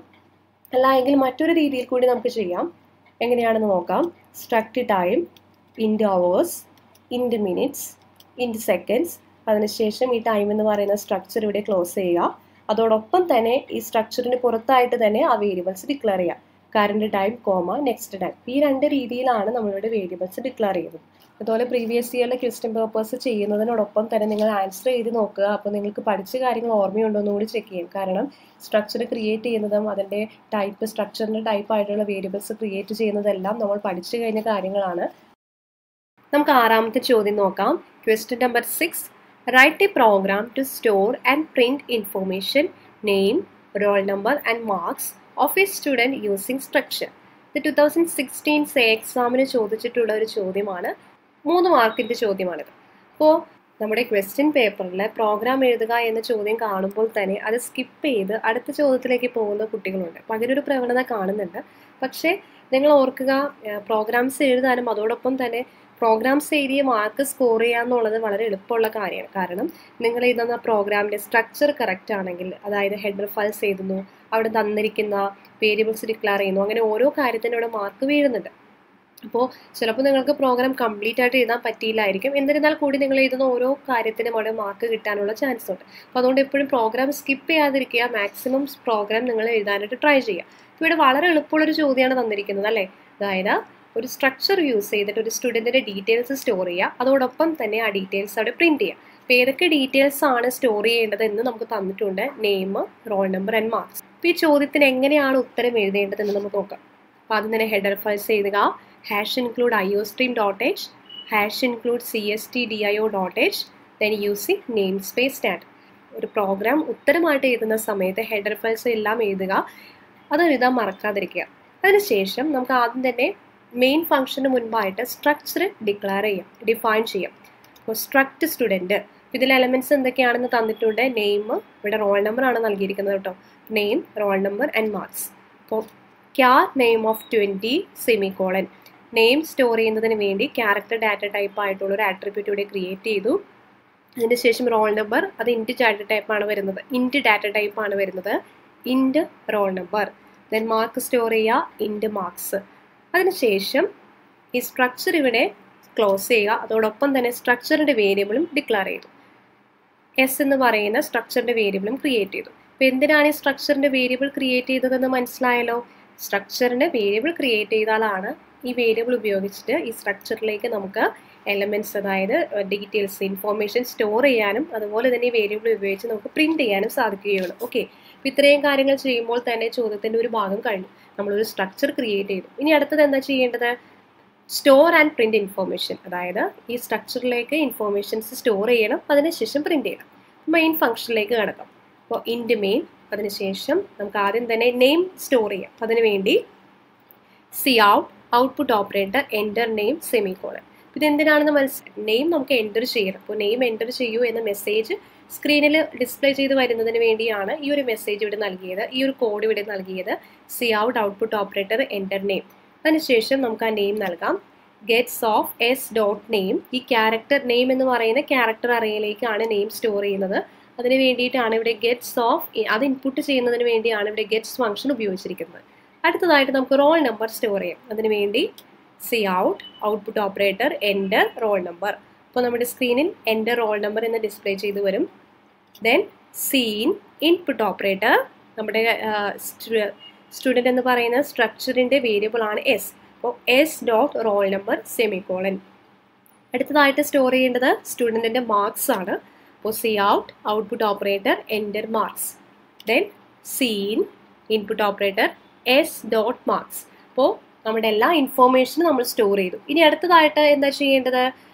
അല്ല എങ്കിൽ മറ്റൊരു രീതിയിൽ കൂടി നമുക്ക് ചെയ്യാം. എങ്ങനെയാണെന്ന് നോക്കാം. Struct time int hours, int minutes, int seconds. അതിനുശേഷം ഈ ടൈം എന്ന് പറയുന്ന സ്ട്രക്ചർ ഇവിടെ ക്ലോസ് ചെയ്യുക. അതോടൊപ്പം തന്നെ ഈ സ്ട്രക്ചറിന് പുറത്തായിട്ട് തന്നെ ആ വേരിയബിൾസ് ഡിക്ലെയർ ചെയ്യുക. Current time comma next time. ഈ രണ്ട് രീതിയിലാണ് നമ്മളിവിടെ വേരിയബിൾസ് ഡിക്ലെയർ ചെയ്യുന്നത്. അതുപോലെ പ്രീവിയസ് ഇയറിലെ ക്വസ്റ്റ്യൻ പേപ്പേഴ്സ് ചെയ്യുന്നതിനോടൊപ്പം തന്നെ നിങ്ങൾ ആൻസർ ചെയ്ത് നോക്കുക. അപ്പോൾ നിങ്ങൾക്ക് പഠിച്ച കാര്യങ്ങൾ ഓർമ്മയുണ്ടോ എന്ന് കൂടി ചെക്ക് ചെയ്യും. കാരണം സ്ട്രക്ചർ ക്രിയേറ്റ് ചെയ്യുന്നതും അതിൻ്റെ ടൈപ്പ് സ്ട്രക്ചറിൻ്റെ ടൈപ്പ് ആയിട്ടുള്ള വേരിയബിൾസ് ക്രിയേറ്റ് ചെയ്യുന്നതെല്ലാം നമ്മൾ പഠിച്ചു കഴിഞ്ഞ കാര്യങ്ങളാണ്. നമുക്ക് ആറാമത്തെ ചോദ്യം നോക്കാം. Question number 6. Write a program to store and print information, name, roll number and marks of a student using structure. ഇത് 2016 എക്സാമിന് ചോദിച്ചിട്ടുള്ള ഒരു ചോദ്യമാണ്. 3 മാർക്കിൻ്റെ ചോദ്യമാണിത്. അപ്പോൾ നമ്മുടെ ക്വസ്റ്റ്യൻ പേപ്പറിൽ പ്രോഗ്രാം എഴുതുക എന്ന ചോദ്യം കാണുമ്പോൾ തന്നെ അത് സ്കിപ്പ് ചെയ്ത് അടുത്ത ചോദ്യത്തിലേക്ക് പോകുന്ന കുട്ടികളുണ്ട്. അപ്പോൾ അതിനൊരു പ്രവണത കാണുന്നുണ്ട്. പക്ഷേ നിങ്ങൾ ഓർക്കുക, പ്രോഗ്രാംസ് എഴുതാനും അതോടൊപ്പം തന്നെ പ്രോഗ്രാംസ് എഴുതിയ മാർക്ക് സ്കോർ ചെയ്യുക എന്നുള്ളത് വളരെ എളുപ്പമുള്ള കാര്യമാണ്. കാരണം നിങ്ങൾ എഴുതുന്ന പ്രോഗ്രാമിൻ്റെ സ്ട്രക്ചർ കറക്റ്റ് ആണെങ്കിൽ, അതായത് ഹെഡർ ഫയൽസ് എഴുതുന്നു, അവിടെ തന്നിരിക്കുന്ന വേരിയബിൾസ് ഡിക്ലെയർ ചെയ്യുന്നു, അങ്ങനെ ഓരോ കാര്യത്തിനും ഇവിടെ മാർക്ക് വീഴുന്നുണ്ട്. അപ്പോൾ ചിലപ്പോൾ നിങ്ങൾക്ക് പ്രോഗ്രാം കംപ്ലീറ്റ് ആയിട്ട് എഴുതാൻ പറ്റിയില്ലായിരിക്കും. എന്നിരുന്നാൽ കൂടി നിങ്ങൾ എഴുതുന്ന ഓരോ കാര്യത്തിനും അവിടെ മാർക്ക് കിട്ടാനുള്ള ചാൻസ് ഉണ്ട്. അപ്പോൾ അതുകൊണ്ട് എപ്പോഴും പ്രോഗ്രാം സ്കിപ്പ് ചെയ്യാതിരിക്കുക. മാക്സിമം പ്രോഗ്രാം നിങ്ങൾ എഴുതാനായിട്ട് ട്രൈ ചെയ്യുക. ഇവിടെ വളരെ എളുപ്പമുള്ളൊരു ചോദ്യമാണ് തന്നിരിക്കുന്നത് അല്ലേ. അതായത് ഒരു സ്ട്രക്ചർ യൂസ് ചെയ്തിട്ട് ഒരു സ്റ്റുഡൻറ്റിൻ്റെ ഡീറ്റെയിൽസ് സ്റ്റോർ ചെയ്യുക, അതോടൊപ്പം തന്നെ ആ ഡീറ്റെയിൽസ് അവിടെ പ്രിൻറ്റ് ചെയ്യുക. അപ്പോൾ ഏതൊക്കെ ഡീറ്റെയിൽസ് ആണ് സ്റ്റോർ ചെയ്യേണ്ടത് എന്ന് നമുക്ക് തന്നിട്ടുണ്ട്. Name, roll number and marks. അപ്പോൾ ഈ ചോദ്യത്തിന് എങ്ങനെയാണ് ഉത്തരം എഴുതേണ്ടതെന്ന് നമുക്ക് നോക്കാം. അപ്പോൾ ആദ്യം തന്നെ ഹെഡർ ഫയൽസ് എഴുതുക. #include iostream.h, #include cstdio.h, then using namespace standard. ഒരു പ്രോഗ്രാം ഉത്തരമായിട്ട് എഴുതുന്ന സമയത്ത് ഹെഡർ ഫയൽസ് എല്ലാം എഴുതുക. അത് എഴുതാൻ മറക്കാതിരിക്കുക. അതിനുശേഷം നമുക്ക് ആദ്യം തന്നെ മെയിൻ ഫംഗ്ഷന് മുൻപായിട്ട് സ്ട്രക്ചർ ഡിഫൈൻ ചെയ്യാം. അപ്പോൾ സ്ട്രക്ട് സ്റ്റുഡൻറ്റ്, ഇതിൽ എലമെൻറ്റ്സ് എന്തൊക്കെയാണെന്ന് തന്നിട്ടുണ്ട്. നെയിം, ഇവിടെ റോൾ നമ്പർ ആണ് നൽകിയിരിക്കുന്നത് കേട്ടോ. Name, roll number and marks. അപ്പോൾ char name of 20 name store ചെയ്യുന്നതിന് വേണ്ടി ക്യാരക്ടർ ഡാറ്റ ടൈപ്പ് ആയിട്ടുള്ള ഒരു ആട്രിബ്യൂട്ട് ഇവിടെ ക്രിയേറ്റ് ചെയ്തു. അതിനുശേഷം റോൾ നമ്പർ, അത് ഇൻറ്റ് ഡാറ്റ ടൈപ്പാണ് വരുന്നത്. Int roll number. Then mark store ചെയ്യുക, ഇൻറ്റ് മാർക്സ്. അതിനുശേഷം ഈ സ്ട്രക്ചർ ഇവിടെ ക്ലോസ് ചെയ്യുക. അതോടൊപ്പം തന്നെ സ്ട്രക്ചറിൻ്റെ വേരിയബിളും ഡിക്ലെയർ ചെയ്തു. എസ് എന്ന് പറയുന്ന സ്ട്രക്ചറിൻ്റെ വേരിയബിളും ക്രിയേറ്റ് ചെയ്തു. അപ്പോൾ എന്തിനാണ് ഈ സ്ട്രക്ചറിൻ്റെ വേരിയബിൾ ക്രിയേറ്റ് ചെയ്തതെന്ന് മനസ്സിലായല്ലോ. സ്ട്രക്ചറിൻ്റെ വേരിയബിൾ ക്രിയേറ്റ് ചെയ്താലാണ് ഈ വേരിയബിൾ ഉപയോഗിച്ചിട്ട് ഈ സ്ട്രക്ചറിലേക്ക് നമുക്ക് എലമെൻറ്റ്സ്, അതായത് ഡീറ്റെയിൽസ്, ഇൻഫോർമേഷൻ സ്റ്റോർ ചെയ്യാനും അതുപോലെ തന്നെ ഈ വേരിയബിൾ ഉപയോഗിച്ച് നമുക്ക് പ്രിൻറ്റ് ചെയ്യാനും സാധിക്കുകയുള്ളൂ. ഓക്കെ, അപ്പോൾ ഇത്രയും കാര്യങ്ങൾ ചെയ്യുമ്പോൾ തന്നെ ചോദ്യത്തിൻ്റെ ഒരു ഭാഗം കഴിഞ്ഞു. നമ്മളൊരു സ്ട്രക്ചർ ക്രിയേറ്റ് ചെയ്തു. ഇനി അടുത്തത് എന്താ ചെയ്യേണ്ടത്? Store and print information. അതായത് ഈ സ്ട്രക്ചറിലേക്ക് ഇൻഫോർമേഷൻസ് സ്റ്റോർ ചെയ്യണം, അതിനുശേഷം പ്രിൻറ്റ് ചെയ്യണം. മെയിൻ ഫംഗ്ഷനിലേക്ക് കിടക്കാം. അപ്പോൾ ഇൻറ്റ് മെയിൻ. അതിനുശേഷം നമുക്ക് ആദ്യം തന്നെ നെയിം സ്റ്റോർ ചെയ്യാം. അതിനുവേണ്ടി cout output operator enter name semicolon. ഇതെന്തിനാണെന്ന് നെയിം നമുക്ക് എൻ്റർ ചെയ്യണം. അപ്പോൾ നെയിം എൻ്റർ ചെയ്യൂ എന്ന മെസ്സേജ് സ്ക്രീനിൽ ഡിസ്പ്ലേ ചെയ്ത് വരുന്നതിന് വേണ്ടിയാണ് ഈ ഒരു മെസ്സേജ് ഇവിടെ നൽകിയത്, ഈ ഒരു കോഡ് ഇവിടെ നൽകിയത്. cout output operator enter name. അതിനുശേഷം നമുക്ക് ആ നെയിം നൽകാം. Gets of s.name. ഈ ക്യാരക്ടർ നെയിം എന്ന് പറയുന്ന ക്യാരക്ടർ അറേയിലേക്കാണ് നെയിം സ്റ്റോർ ചെയ്യുന്നത്. അതിന് വേണ്ടിയിട്ടാണ് ഇവിടെ ഗെറ്റ്സ് ഓഫ്, അത് ഇൻപുട്ട് ചെയ്യുന്നതിന് വേണ്ടിയാണ് ഇവിടെ ഗെറ്റ്സ് ഫംഗ്ഷൻ ഉപയോഗിച്ചിരിക്കുന്നത്. അടുത്തതായിട്ട് നമുക്ക് റോൾ നമ്പർ സ്റ്റോർ ചെയ്യാം. അതിനുവേണ്ടി cout output operator enter roll number. അപ്പോൾ നമ്മുടെ സ്ക്രീനിൽ എൻ്റർ റോൾ നമ്പർ എന്ന് ഡിസ്പ്ലേ ചെയ്ത് വരും. ദെൻ സീൻ ഇൻപുട്ട് ഓപ്പറേറ്റർ, നമ്മുടെ സ്റ്റുഡൻറ്റ് എന്ന് പറയുന്ന സ്ട്രക്ചറിൻ്റെ വേരിയബിൾ ആണ് എസ്. അപ്പോൾ s.roll number സെമിക്കോളൻ. അടുത്തതായിട്ട് സ്റ്റോർ ചെയ്യേണ്ടത് സ്റ്റുഡൻറ്റിൻ്റെ മാർക്സ് ആണ്. അപ്പോൾ cout output operator enter marks. Then cin input operator s.marks. അപ്പോൾ നമ്മുടെ എല്ലാ ഇൻഫോർമേഷനും നമ്മൾ സ്റ്റോർ ചെയ്തു. ഇനി അടുത്തതായിട്ട് എന്താ ചെയ്യേണ്ടത്?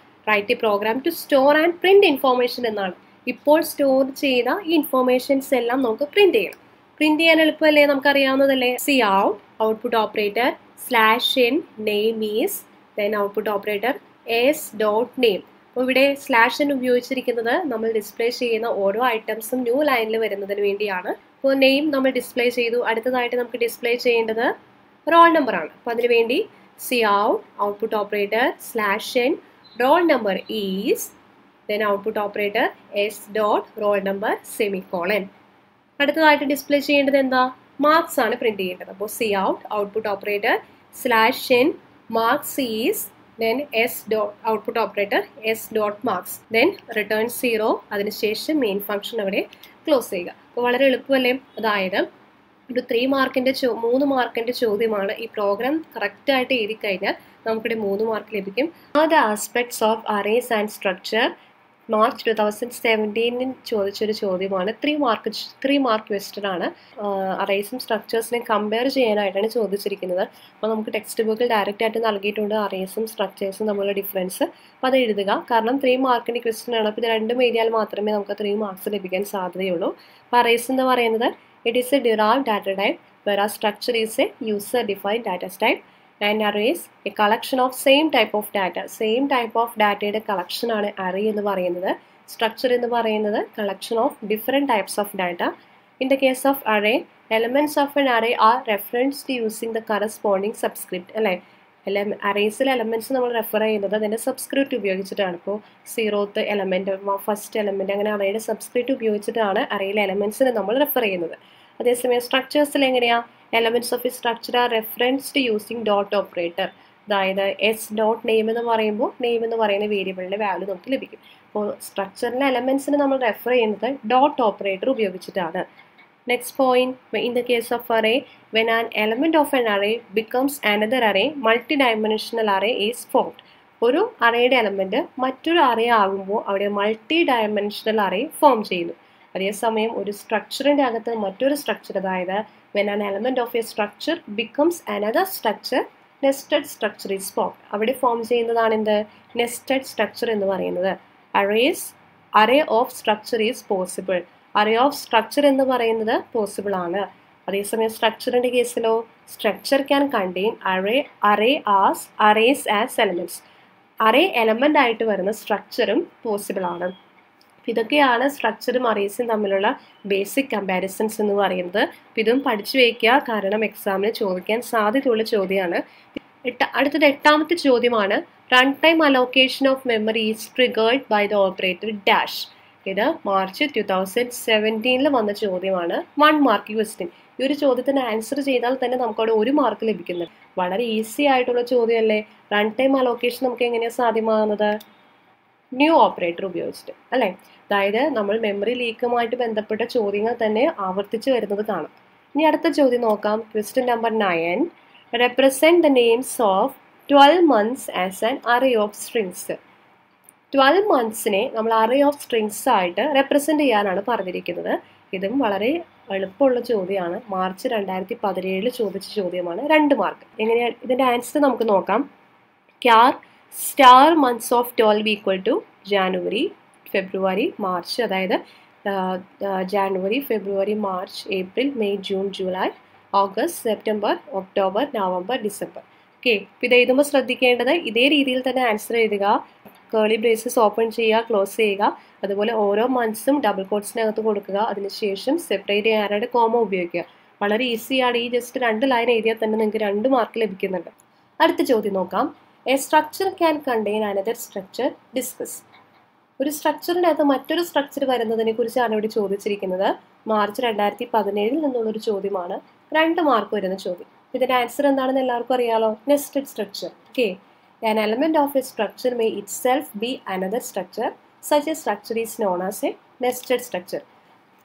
Write a program to store and print information എന്നാണ്. ഇപ്പോൾ സ്റ്റോർ ചെയ്ത ഈ ഇൻഫോർമേഷൻസ് എല്ലാം നമുക്ക് പ്രിൻറ്റ് ചെയ്യണം. പ്രിൻറ്റ് ചെയ്യാൻ എളുപ്പമല്ലേ, നമുക്കറിയാവുന്നതല്ലേ. cout output operator /n name is, then output operator s.name. അപ്പോൾ ഇവിടെ /n ഉപയോഗിച്ചിരിക്കുന്നത് നമ്മൾ ഡിസ്പ്ലേ ചെയ്യുന്ന ഓരോ ഐറ്റംസും ന്യൂ ലൈനിൽ വരുന്നതിന് വേണ്ടിയാണ്. അപ്പോൾ നെയിം നമ്മൾ ഡിസ്പ്ലേ ചെയ്തു. അടുത്തതായിട്ട് നമുക്ക് ഡിസ്പ്ലേ ചെയ്യേണ്ടത് റോൾ നമ്പർ ആണ്. അപ്പോൾ അതിന് വേണ്ടി cout output operator /n roll number is, then output operator s.roll number semicolon. അടുത്തതായിട്ട് ഡിസ്പ്ലേ ചെയ്യേണ്ടത് എന്താ? മാർക്സ് ആണ് പ്രിന്റ് ചെയ്യേണ്ടത്. അപ്പോൾ cout output operator /n marks is, then output operator s.marks, then return 0. അതിനുശേഷം മെയിൻ ഫംഗ്ഷൻ അവിടെ ക്ലോസ് ചെയ്യുക. അപ്പോൾ വളരെ എളുപ്പമല്ലേ. അതായത് ഒരു 3 മാർക്കിൻ്റെ ചോദ്യമാണ്. ഈ പ്രോഗ്രാം കറക്റ്റായിട്ട് എഴുതി കഴിഞ്ഞാൽ നമുക്കിവിടെ 3 മാർക്ക് ലഭിക്കും. The aspects of arrays and structure March 2017 ചോദിച്ചൊരു ചോദ്യമാണ്. 3 മാർക്ക് ക്വസ്റ്റ്യൻ ആണ്. അറേസും സ്ട്രക്ചേഴ്സിനെ കമ്പയർ ചെയ്യാനായിട്ടാണ് ചോദിച്ചിരിക്കുന്നത്. അപ്പോൾ നമുക്ക് ടെക്സ്റ്റ് ബുക്കിൽ ഡയറക്റ്റ് ആയിട്ട് നൽകിയിട്ടുണ്ട് അറേസും സ്ട്രക്ചേഴ്സും തമ്മിലുള്ള ഡിഫറൻസ്. അപ്പോൾ അത് എഴുതുക. കാരണം 3 മാർക്കിൻ്റെ ക്വസ്റ്റ്യൻ ആണ്. അപ്പോൾ ഇത് രണ്ടും എഴുതിയാൽ മാത്രമേ നമുക്ക് 3 മാർക്സ് ലഭിക്കാൻ സാധ്യതയുള്ളൂ. അപ്പോൾ അറേസ് എന്ന് പറയുന്നത് it is a derived data type, whereas structure is a user-defined data type, and array is a collection of same type of data. Same type of data collection ആണ് array എന്ന് പറയുന്നത്. Structure എന്ന് പറയുന്നത് collection of different types of data. In the case of array, elements of an array are referenced using the corresponding subscript. അല്ലേ, അറേസിലെ elements നമ്മൾ refer ചെയ്യുന്നത് അതിൻ്റെ subscript ഉപയോഗിച്ചിട്ടാണ്. ഇപ്പോൾ 0th എലമെൻറ്റ്, ഫസ്റ്റ് എലമെൻറ്റ്, അങ്ങനെ അറേയുടെ സബ്സ്ക്രിപ്റ്റ് ഉപയോഗിച്ചിട്ടാണ് അറേയിലെ എലമെൻറ്റ്സിനെ നമ്മൾ റെഫർ ചെയ്യുന്നത്. അതേസമയം സ്ട്രക്ചേഴ്സിൽ എങ്ങനെയാണ്? Elements of a structure are referenced using dot operator. അതായത് എസ് ഡോട്ട് നെയിം എന്ന് പറയുമ്പോൾ നെയിം എന്ന് പറയുന്ന വേരിയബിളിൻ്റെ വാല്യൂ നമുക്ക് ലഭിക്കും. അപ്പോൾ സ്ട്രക്ചറിലെ എലമെൻറ്റ്സിനെ നമ്മൾ റെഫർ ചെയ്യുന്നത് ഡോട്ട് ഓപ്പറേറ്റർ ഉപയോഗിച്ചിട്ടാണ്. Next point, in the case of array, when an element of an array becomes another array, multi-dimensional array is formed. ഒരു അറേയുടെ എലമെൻറ്റ് മറ്റൊരു അറേ ആകുമ്പോൾ അവിടെ മൾട്ടി ഡയമെൻഷണൽ അറേ ഫോം ചെയ്യുന്നു. അതേസമയം ഒരു സ്ട്രക്ചറിൻ്റെ അകത്ത് മറ്റൊരു സ്ട്രക്ചർ, അതായത് when an element of a structure becomes another structure, nested structure is formed. അവിടെ ഫോം ചെയ്യുന്നതാണ് എന്ത്? നെസ്റ്റഡ് സ്ട്രക്ചർ എന്ന് പറയുന്നത്. array of structure is possible. Array of structure എന്ന് പറയുന്നത് പോസിബിൾ ആണ്. അതേസമയം സ്ട്രക്ചറിൻ്റെ കേസിലോ, structure can contain arrays as elements. Array element ആയിട്ട് വരുന്ന സ്ട്രക്ചറും പോസിബിൾ ആണ്. ഇതൊക്കെയാണ് സ്ട്രക്ചറും അറേസും തമ്മിലുള്ള ബേസിക് കമ്പാരിസൺസ് എന്ന് പറയുന്നത്. ഇതും പഠിച്ചു വയ്ക്കുക, കാരണം എക്സാമിന് ചോദിക്കാൻ സാധ്യതയുള്ള ചോദ്യമാണ്. അടുത്തത് 8ാമത്തെ ചോദ്യമാണ്. Run time allocation of memory is triggered by the operator dash. ഇത് മാർച്ച് 2017 വന്ന ചോദ്യമാണ്. 1 മാർക്ക് ക്വസ്റ്റ്യൻ. ഈ ഒരു ചോദ്യത്തിന് ആൻസർ ചെയ്താൽ തന്നെ നമുക്കവിടെ 1 മാർക്ക് ലഭിക്കുന്നത്. വളരെ ഈസി ആയിട്ടുള്ള ചോദ്യമല്ലേ. റൺ ടൈം അലോക്കേഷൻ നമുക്ക് എങ്ങനെയാണ് സാധ്യമാകുന്നത്? ന്യൂ ഓപ്പറേറ്റർ ഉപയോഗിച്ചിട്ട്, അല്ലേ? അതായത് നമ്മൾ മെമ്മറി ലീക്കുമായിട്ട് ബന്ധപ്പെട്ട ചോദ്യങ്ങൾ തന്നെ ആവർത്തിച്ച് വരുന്നത് കാണാം. ഇനി അടുത്ത ചോദ്യം നോക്കാം. Question number 9. Represent the names of 12 months as an array of strings. 12 monthsനെ നമ്മൾ അറേ ഓഫ് സ്ട്രിങ്സ് ആയിട്ട് റെപ്രസെൻറ്റ് ചെയ്യാനാണ് പറഞ്ഞിരിക്കുന്നത്. ഇതും വളരെ എളുപ്പമുള്ള ചോദ്യമാണ്. മാർച്ച് 2017 ചോദിച്ച ചോദ്യമാണ്. 2 മാർക്ക്. എങ്ങനെയാണ് ഇതിൻ്റെ ആൻസർ നമുക്ക് നോക്കാം. Char star months of 12 equal to January, February, March. അതായത് January, February, March, April, May, June, July, August, September, October, November, December. Okay, ഇത് എഴുതുമ്പോൾ ശ്രദ്ധിക്കേണ്ടത് ഇതേ രീതിയിൽ തന്നെ ആൻസർ എഴുതുക. കേളി ബ്രേസസ് ഓപ്പൺ ചെയ്യുക, ക്ലോസ് ചെയ്യുക. അതുപോലെ ഓരോ മന്ത്സും ഡബിൾ കോട്ട്സിനകത്ത് കൊടുക്കുക. അതിനുശേഷം സെപ്പറേറ്റ് ചെയ്യാനായിട്ട് കോമ ഉപയോഗിക്കുക. വളരെ ഈസിയാണ്. ഈ ജസ്റ്റ് 2 ലൈൻ എഴുതിയാൽ തന്നെ നിങ്ങൾക്ക് 2 മാർക്ക് ലഭിക്കുന്നുണ്ട്. അടുത്ത ചോദ്യം നോക്കാം. A structure can contain another structure, discuss. ഒരു സ്ട്രക്ചറിൻ്റെ അകത്ത് മറ്റൊരു സ്ട്രക്ചർ വരുന്നതിനെ കുറിച്ചാണ് ഇവിടെ ചോദിച്ചിരിക്കുന്നത്. മാർച്ച് 2017 നിന്നുള്ളൊരു ചോദ്യമാണ്. 2 മാർക്ക് വരുന്ന ചോദ്യം. ഇതിൻ്റെ ആൻസർ എന്താണെന്ന് എല്ലാവർക്കും അറിയാലോ. Nested structure. Okay, an element of a structure may itself be another structure. Such a structure is known as a nested structure.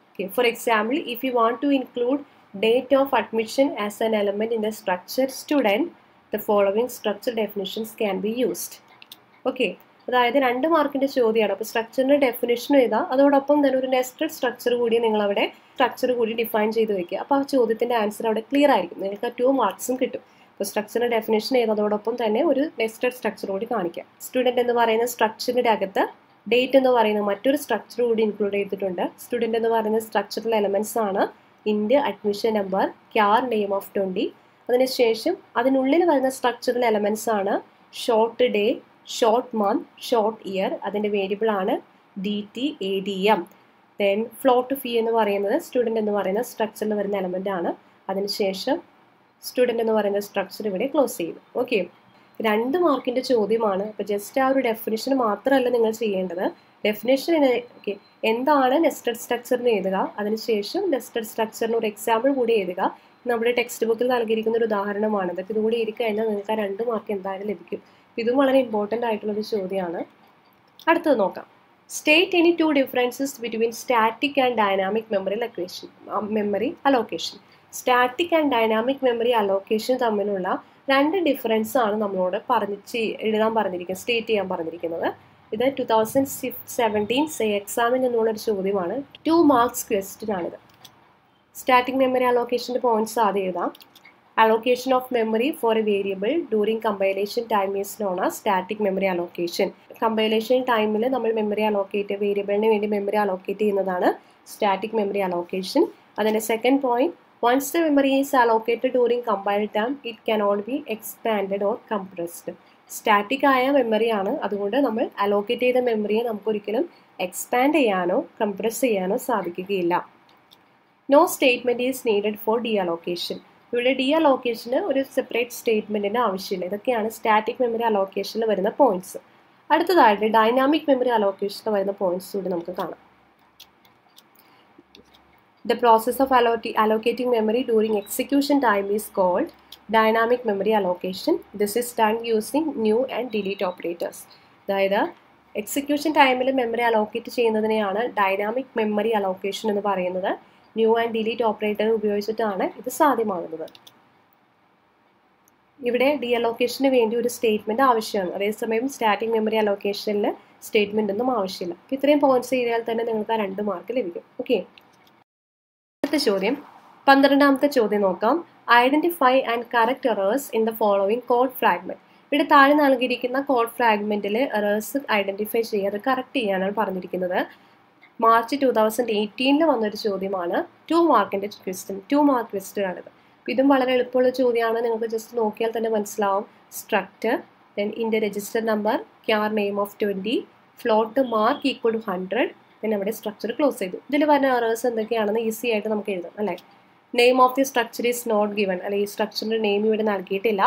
Okay, for example, if you want to include date of admission as an element in the structure student, the following structure definitions can be used. Okay, അതായത് 2 മാർക്കിൻ്റെ ചോദ്യമാണ്. അപ്പോൾ സ്ട്രക്ചറിൻ്റെ definition എഴുതാം, അതോടൊപ്പം തന്നെ ഒരു nested structure കൂടി നിങ്ങളവിടെ സ്ട്രക്ചർ കൂടി ഡിഫൈൻ ചെയ്ത് വയ്ക്കുക. അപ്പോൾ ആ ചോദ്യത്തിൻ്റെ ആൻസർ അവിടെ ക്ലിയർ ആയിരിക്കും. നിങ്ങൾക്ക് 2 മാർക്സും കിട്ടും. അപ്പോൾ സ്ട്രക്ചറിൻ്റെ ഡെഫിനേഷൻ ചെയ്തതോടൊപ്പം തന്നെ ഒരു നെസ്റ്റഡ് സ്ട്രക്ചർ കൂടി കാണിക്കാം. സ്റ്റുഡൻറ്റ് എന്ന് പറയുന്ന സ്ട്രക്ചറിൻ്റെ അകത്ത് ഡേറ്റ് എന്ന് പറയുന്ന മറ്റൊരു സ്ട്രക്ചർ കൂടി ഇൻക്ലൂഡ് ചെയ്തിട്ടുണ്ട്. സ്റ്റുഡൻറ്റ് എന്ന് പറയുന്ന സ്ട്രക്ചറൽ എലമെൻറ്റ്സ് ആണ് ഇൻഡ്, admission number, char, name of 20. അതിനുശേഷം അതിനുള്ളിൽ വരുന്ന സ്ട്രക്ചറൽ എലമെൻറ്റ്സ് ആണ് short day, short month, short year. അതിൻ്റെ വേരിയബിൾ ആണ് DT, ADM. ദെൻ ഫ്ലോട്ട് ഫീ എന്ന് പറയുന്നത് സ്റ്റുഡൻറ്റ് എന്ന് പറയുന്ന സ്ട്രക്ചറിൽ വരുന്ന എലമെൻ്റ് ആണ്. അതിനുശേഷം സ്റ്റുഡൻറ്റ് എന്ന് പറയുന്ന സ്ട്രക്ചർ ഇവിടെ ക്ലോസ് ചെയ്തു. ഓക്കെ, 2 മാർക്കിൻ്റെ ചോദ്യമാണ്. അപ്പോൾ ജസ്റ്റ് ആ ഒരു ഡെഫിനിഷൻ മാത്രമല്ല നിങ്ങൾ ചെയ്യേണ്ടത്. ഡെഫിനേഷൻ ഓക്കെ എന്താണ് നെസ്റ്റഡ് സ്ട്രക്ചർ എന്ന് എഴുതുക. അതിനുശേഷം നെസ്റ്റഡ് സ്ട്രക്ചറിന് ഒരു എക്സാമ്പിൾ കൂടി എഴുതുക. നമ്മുടെ ടെക്സ്റ്റ് ബുക്കിൽ നൽകിയിരിക്കുന്ന ഒരു ഉദാഹരണമാണ്. ഇതൊക്കെ ഇതുകൂടി എഴുതി കഴിഞ്ഞാൽ നിങ്ങൾക്ക് ആ 2 മാർക്ക് എന്തായാലും ലഭിക്കും. ഇതും വളരെ ഇമ്പോർട്ടൻ്റ് ആയിട്ടുള്ളൊരു ചോദ്യമാണ്. അടുത്തത് നോക്കാം. State any 2 differences between static and dynamic memory allocation. Static and dynamic memory allocation തമ്മിലുള്ള രണ്ട് ഡിഫറൻസ് ആണ് നമ്മളോട് എഴുതാൻ പറഞ്ഞിരിക്കുന്നത്, സ്റ്റേറ്റ് ചെയ്യാൻ പറഞ്ഞിരിക്കുന്നത്. ഇത് 2017 എക്സാമിൽ നിന്നുള്ളൊരു ചോദ്യമാണ്. 2 മാർക്സ് ക്വസ്റ്റ്യൻ ആണിത്. സ്റ്റാറ്റിക് മെമ്മറി അലോക്കേഷൻ്റെ പോയിന്റ്സ് ആദ്യം എഴുതാം. Allocation of memory for a variable during compilation time is known as static memory allocation. Compilation time നമ്മൾ മെമ്മറി അലോക്കേറ്റ് വേരിയബിളിന് വേണ്ടി മെമ്മറി അലോക്കേറ്റ് ചെയ്യുന്നതാണ് സ്റ്റാറ്റിക് മെമ്മറി അലോക്കേഷൻ. അതിൻ്റെ second point, once the memory is allocated during compile time, it cannot be expanded or compressed. Static ആയ മെമ്മറിയാണ്, അതുകൊണ്ട് നമ്മൾ allocate ചെയ്ത മെമ്മറിയെ നമുക്കൊരിക്കലും എക്സ്പാൻഡ് ചെയ്യാനോ കംപ്രസ് ചെയ്യാനോ സാധിക്കുകയില്ല. No statement is needed for deallocation. ഇവിടെ ഡീഅലോക്കേഷന് ഒരു സെപ്പറേറ്റ് സ്റ്റേറ്റ്മെൻറ്റിൻ്റെ ആവശ്യമില്ല. ഇതൊക്കെയാണ് സ്റ്റാറ്റിക് മെമ്മറി അലോക്കേഷനിൽ വരുന്ന പോയിന്റ്സ്. അടുത്തതായിട്ട് ഡൈനാമിക് മെമ്മറി അലോക്കേഷനിൽ വരുന്ന പോയിന്റ്സ് കൂടി നമുക്ക് കാണാം. The process of allocating memory during execution time is called dynamic memory allocation. This is done using new and delete operators. അതായത് എക്സിക്യൂഷൻ ടൈമിൽ മെമ്മറി അലോക്കേറ്റ് ചെയ്യുന്നതിനെയാണ് ഡൈനാമിക് മെമ്മറി അലോക്കേഷൻ എന്ന് പറയുന്നത്. ന്യൂ ആൻഡ് ഡിലീറ്റ് ഓപ്പറേറ്റർ ഉപയോഗിച്ചിട്ടാണ് ഇത് സാധ്യമാകുന്നത്. ഇവിടെ ഡീഅലോക്കേഷന് വേണ്ടി ഒരു സ്റ്റേറ്റ്മെൻറ്റ് ആവശ്യമാണ്. അതേസമയം സ്റ്റാറ്റിക് മെമ്മറി അലോക്കേഷനിൽ സ്റ്റേറ്റ്മെൻ്റ് ഒന്നും ആവശ്യമില്ല. അപ്പോൾ ഇത്രയും പോയിന്റ്സ് ചെയ്താൽ തന്നെ നിങ്ങൾക്ക് 2 മാർക്ക് ലഭിക്കും. ഓക്കെ, അടുത്ത ചോദ്യം 12ാമത്തെ ചോദ്യം നോക്കാം. Identify and correct errors in the following code fragment. ഇവിടെ താഴെ നൽകിയിരിക്കുന്ന കോഡ് ഫ്രാഗ്മെൻറ്റിൽ എറേഴ്സ് ഐഡൻറ്റിഫൈ ചെയ്യുക, അത് കറക്റ്റ് ചെയ്യാനാണ് പറഞ്ഞിരിക്കുന്നത്. മാർച്ച് 2018 വന്നൊരു ചോദ്യമാണ്. 2 മാർക്കിൻ്റെ ക്വസ്റ്റ്യൻ, 2 മാർക്ക് ക്വസ്റ്റ്യൻ ആണിത്. ഇതും വളരെ എളുപ്പമുള്ള ചോദ്യമാണ്. നിങ്ങൾക്ക് ജസ്റ്റ് നോക്കിയാൽ തന്നെ മനസ്സിലാവും. Structure, then int register number, char name of 20, float mark equal to 100, പിന്നെ അവിടെ സ്ട്രക്ചർ ക്ലോസ് ചെയ്തു. ഇതിൽ വരുന്ന എറേഴ്സ് എന്തൊക്കെയാണെന്ന് ഈസി ആയിട്ട് നമുക്ക് എഴുതാം അല്ലേ. Name of the structure is not given, അല്ലെ ഈ സ്ട്രക്ചറിൻ്റെ നെയിം ഇവിടെ നൽകിയിട്ടില്ല.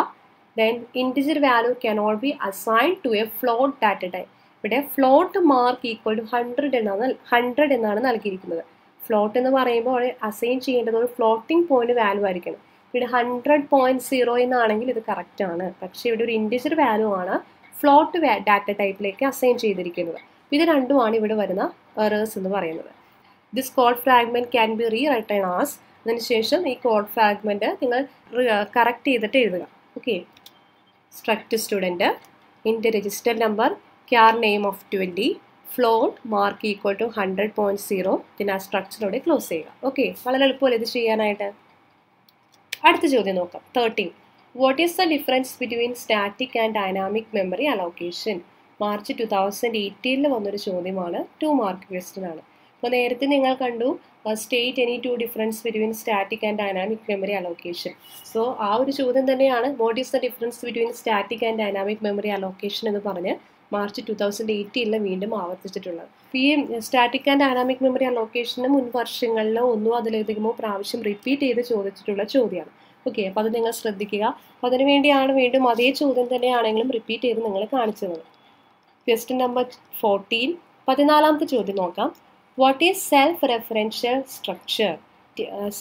Then integer value cannot be assign to a float data type. ഇവിടെ ഫ്ലോട്ട് മാർക്ക് ഈക്വൽ ടു 100 എന്നാണ് നൽകിയിരിക്കുന്നത്. ഫ്ലോട്ട് എന്ന് പറയുമ്പോൾ അവിടെ അസൈൻ ചെയ്യേണ്ടത് ഒരു ഫ്ലോട്ടിംഗ് പോയിന്റ് വാല്യൂ ആയിരിക്കണം. ഇവിടെ 100.0 എന്നാണെങ്കിൽ ഇത് കറക്റ്റ് ആണ്. പക്ഷേ ഇവിടെ ഒരു ഇൻറ്റിജർ വാല്യൂ ആണ് ഫ്ലോട്ട് ഡാറ്റ ടൈപ്പിലേക്ക് അസൈൻ ചെയ്തിരിക്കുന്നത്. ഇത് രണ്ടുമാണ് ഇവിടെ വരുന്ന എറേഴ്സ് എന്ന് പറയുന്നത്. This code fragment can be rewritten as, അതിനുശേഷം ഈ കോഡ് ഫ്രാഗ്മെൻറ്റ് നിങ്ങൾ കറക്റ്റ് ചെയ്തിട്ട് എഴുതുക. Okay, struct student, int register number, char name of 20, float mark equal to 100.0, പിന്നെ ആ സ്ട്രക്ചറോടെ ക്ലോസ് ചെയ്യുക. ഓക്കെ, വളരെ എളുപ്പമല്ലേ ഇത് ചെയ്യാനായിട്ട്. അടുത്ത ചോദ്യം നോക്കാം. 13. What is the difference between static and dynamic memory allocation? March 2018 വന്നൊരു ചോദ്യമാണ്. 2 മാർക്ക് ക്വസ്റ്റ്യൻ ആണ്. അപ്പോൾ നേരത്തെ നിങ്ങൾ കണ്ടു state any 2 difference between static and dynamic memory allocation. So ആ ഒരു ചോദ്യം തന്നെയാണ് what is the difference between static and dynamic memory allocation എന്ന് പറഞ്ഞ് മാർച്ച് 2018 വീണ്ടും ആവർത്തിച്ചിട്ടുള്ളത്. ഈ സ്റ്റാറ്റിക് ആൻഡ് ഡൈനാമിക് മെമ്മറി അലോക്കേഷന് മുൻ വർഷങ്ങളിലോ ഒന്നോ അതിലധികമോ പ്രാവശ്യം റിപ്പീറ്റ് ചെയ്ത് ചോദിച്ചിട്ടുള്ള ചോദ്യമാണ്. ഓക്കെ, അപ്പോൾ അത് നിങ്ങൾ ശ്രദ്ധിക്കുക. അപ്പോൾ അതിനുവേണ്ടിയാണ് വീണ്ടും അതേ ചോദ്യം തന്നെയാണെങ്കിലും റിപ്പീറ്റ് ചെയ്ത് നിങ്ങൾ കാണിച്ചത്. ക്വസ്റ്റ്യൻ നമ്പർ 14, 14ാമത്തെ ചോദ്യം നോക്കാം. What is self referential structure?